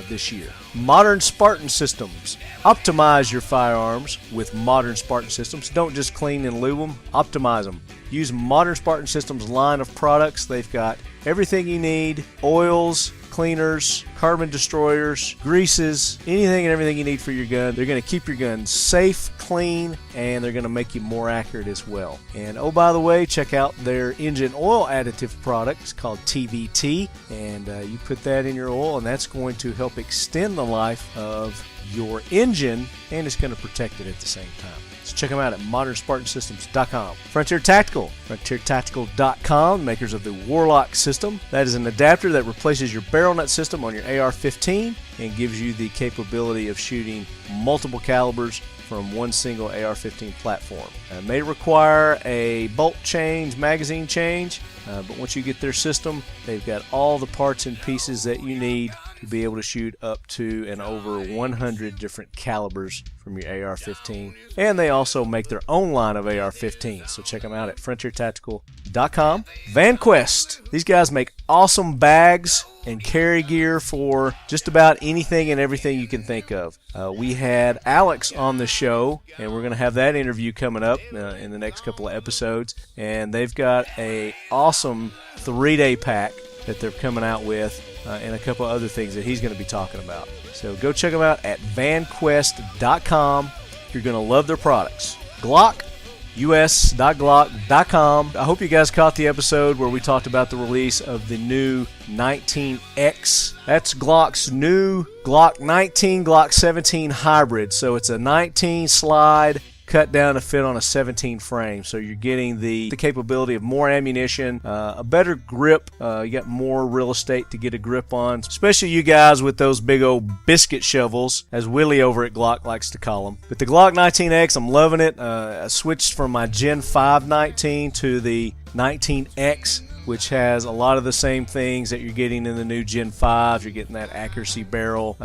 this year. Modern Spartan Systems. Optimize your firearms with Modern Spartan Systems. Don't just clean and lube them, optimize them. Use Modern Spartan Systems line of products. They've got everything you need: oils, cleaners, carbon destroyers, greases, anything and everything you need for your gun. They're going to keep your gun safe, clean, and they're going to make you more accurate as well. And oh, by the way, check out their engine oil additive product. It's called TVT, and you put that in your oil, and that's going to help extend the life of your engine, and it's going to protect it at the same time. So check them out at modernspartansystems.com. Frontier Tactical, frontiertactical.com, makers of the Warlock system. That is an adapter that replaces your barrel nut system on your AR-15 and gives you the capability of shooting multiple calibers from one single AR-15 platform. It may require a bolt change, magazine change, but once you get their system, they've got all the parts and pieces that you need to be able to shoot up to and over 100 different calibers from your AR-15. And they also make their own line of AR-15, so check them out at frontiertactical.com. VanQuest. These guys make awesome bags and carry gear for just about anything and everything you can think of. We had Alex on the show, and we're going to have that interview coming up in the next couple of episodes. And they've got a awesome 3-day pack that they're coming out with, and a couple of other things that he's going to be talking about. So go check them out at vanquest.com. You're going to love their products. Glock, us.glock.com. I hope you guys caught the episode where we talked about the release of the new 19X. That's Glock's new Glock 19, Glock 17 hybrid. So it's a 19 slide cut down to fit on a 17 frame. So you're getting the capability of more ammunition, a better grip. You got more real estate to get a grip on, especially you guys with those big old biscuit shovels, as Willie over at Glock likes to call them. But the Glock 19X, I'm loving it. I switched from my Gen 5 19 to the 19X, which has a lot of the same things that you're getting in the new Gen 5. You're getting that accuracy barrel,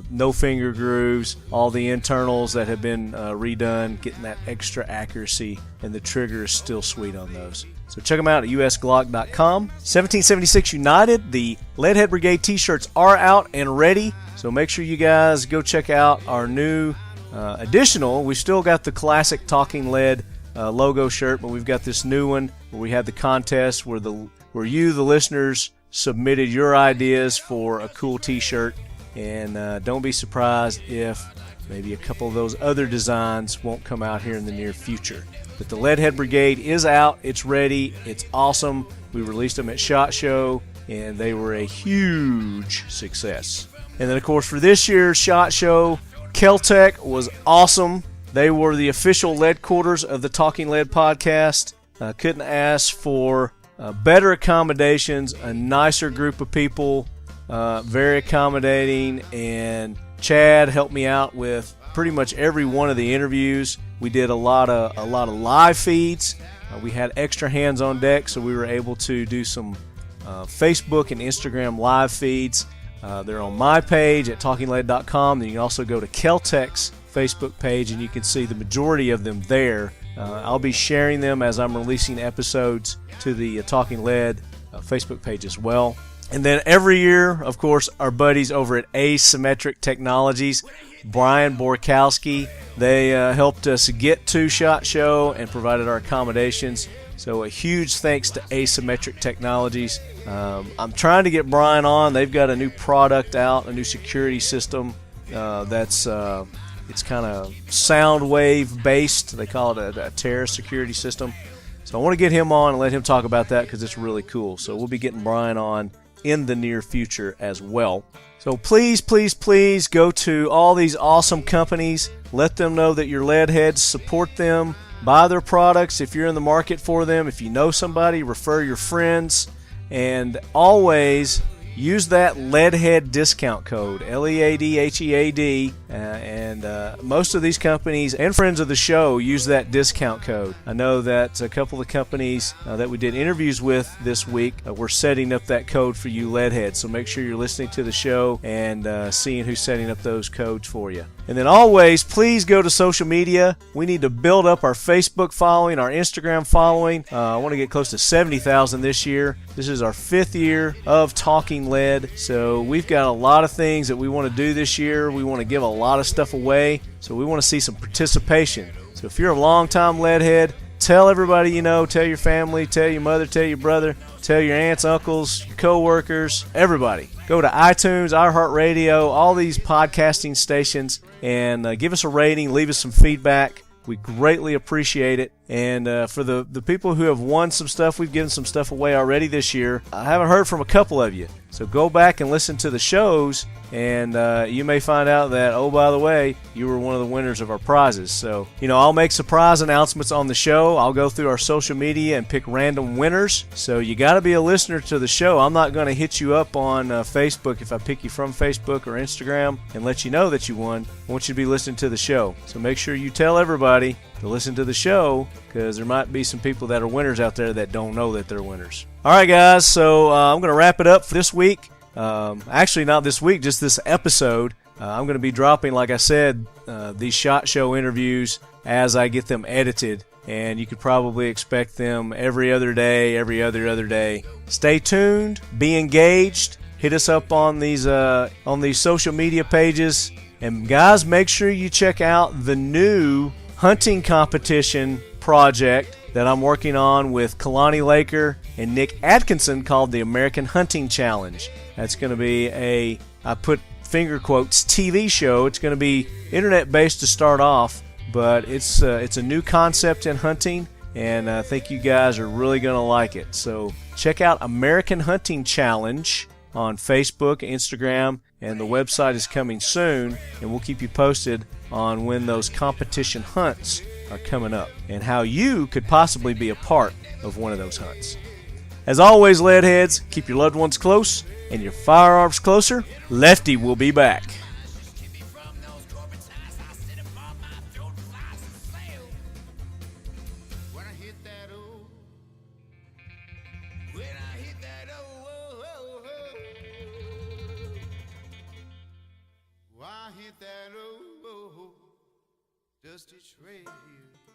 no finger grooves, all the internals that have been redone, getting that extra accuracy, and the trigger is still sweet on those. So check them out at usglock.com. 1776 United, the Lead Head Brigade t-shirts are out and ready, so make sure you guys go check out our new additional. We've still got the classic Talking Lead logo shirt, but we've got this new one where we had the contest where you, the listeners, submitted your ideas for a cool t-shirt, and don't be surprised if maybe a couple of those other designs won't come out here in the near future. But the Lead Head Brigade is out, it's ready, it's awesome. We released them at SHOT Show, and they were a huge success. And then of course for this year's SHOT Show, Kel-Tec was awesome. They were the official Leadquarters of the Talking Lead podcast. Couldn't ask for better accommodations, a nicer group of people, very accommodating, and Chad helped me out with pretty much every one of the interviews. We did a lot of live feeds. We had extra hands on deck, so we were able to do some Facebook and Instagram live feeds. They're on my page at talkingled.com. Then you can also go to Kel-Tec's Facebook page, and you can see the majority of them there. I'll be sharing them as I'm releasing episodes to the Talking Lead Facebook page as well. And then every year, of course, our buddies over at Asymmetric Technologies, Brian Borkowski, they helped us get to SHOT Show and provided our accommodations. So a huge thanks to Asymmetric Technologies. I'm trying to get Brian on. They've got a new product out, a new security system that's it's kind of sound wave based. They call it a terrorist security system. So I want to get him on and let him talk about that because it's really cool. So we'll be getting Brian on in the near future as well. So please, please, please go to all these awesome companies. Let them know that you're lead heads. Support them. Buy their products if you're in the market for them. If you know somebody, refer your friends. And always use that Leadhead discount code, LEADHEAD, and most of these companies and friends of the show use that discount code. I know that a couple of companies that we did interviews with this week were setting up that code for you Leadheads, so make sure you're listening to the show and seeing who's setting up those codes for you. And then always, please go to social media. We need to build up our Facebook following, our Instagram following. I want to get close to 70,000 this year. This is our 5th year of Talking Lead, so we've got a lot of things that we want to do this year. We want to give a lot of stuff away, so we want to see some participation. So if you're a longtime leadhead, tell everybody you know, tell your family, tell your mother, tell your brother, tell your aunts, uncles, your co-workers, everybody. Go to iTunes, iHeartRadio, all these podcasting stations, and give us a rating, leave us some feedback. We greatly appreciate it. And for the people who have won some stuff, we've given some stuff away already this year. I haven't heard from a couple of you. So go back and listen to the shows, and you may find out that, oh, by the way, you were one of the winners of our prizes. So, I'll make surprise announcements on the show. I'll go through our social media and pick random winners. So you got to be a listener to the show. I'm not going to hit you up on Facebook if I pick you from Facebook or Instagram and let you know that you won. I want you to be listening to the show. So make sure you tell everybody to listen to the show, because there might be some people that are winners out there that don't know that they're winners. All right, guys, so I'm going to wrap it up for this week. Actually, not this week, just this episode. I'm going to be dropping, like I said, these SHOT Show interviews as I get them edited. And you could probably expect them every other day, every other day. Stay tuned, be engaged, hit us up on these social media pages. And guys, make sure you check out the new hunting competition project that I'm working on with Kalani Laker and Nick Atkinson called the American Hunting Challenge. That's going to be I put finger quotes, TV show. It's going to be internet-based to start off, but it's a new concept in hunting, and I think you guys are really going to like it. So check out American Hunting Challenge on Facebook, Instagram, and the website is coming soon, and we'll keep you posted on when those competition hunts are coming up and how you could possibly be a part of one of those hunts. As always, leadheads, keep your loved ones close and your firearms closer. Lefty will be back. Just a trail here.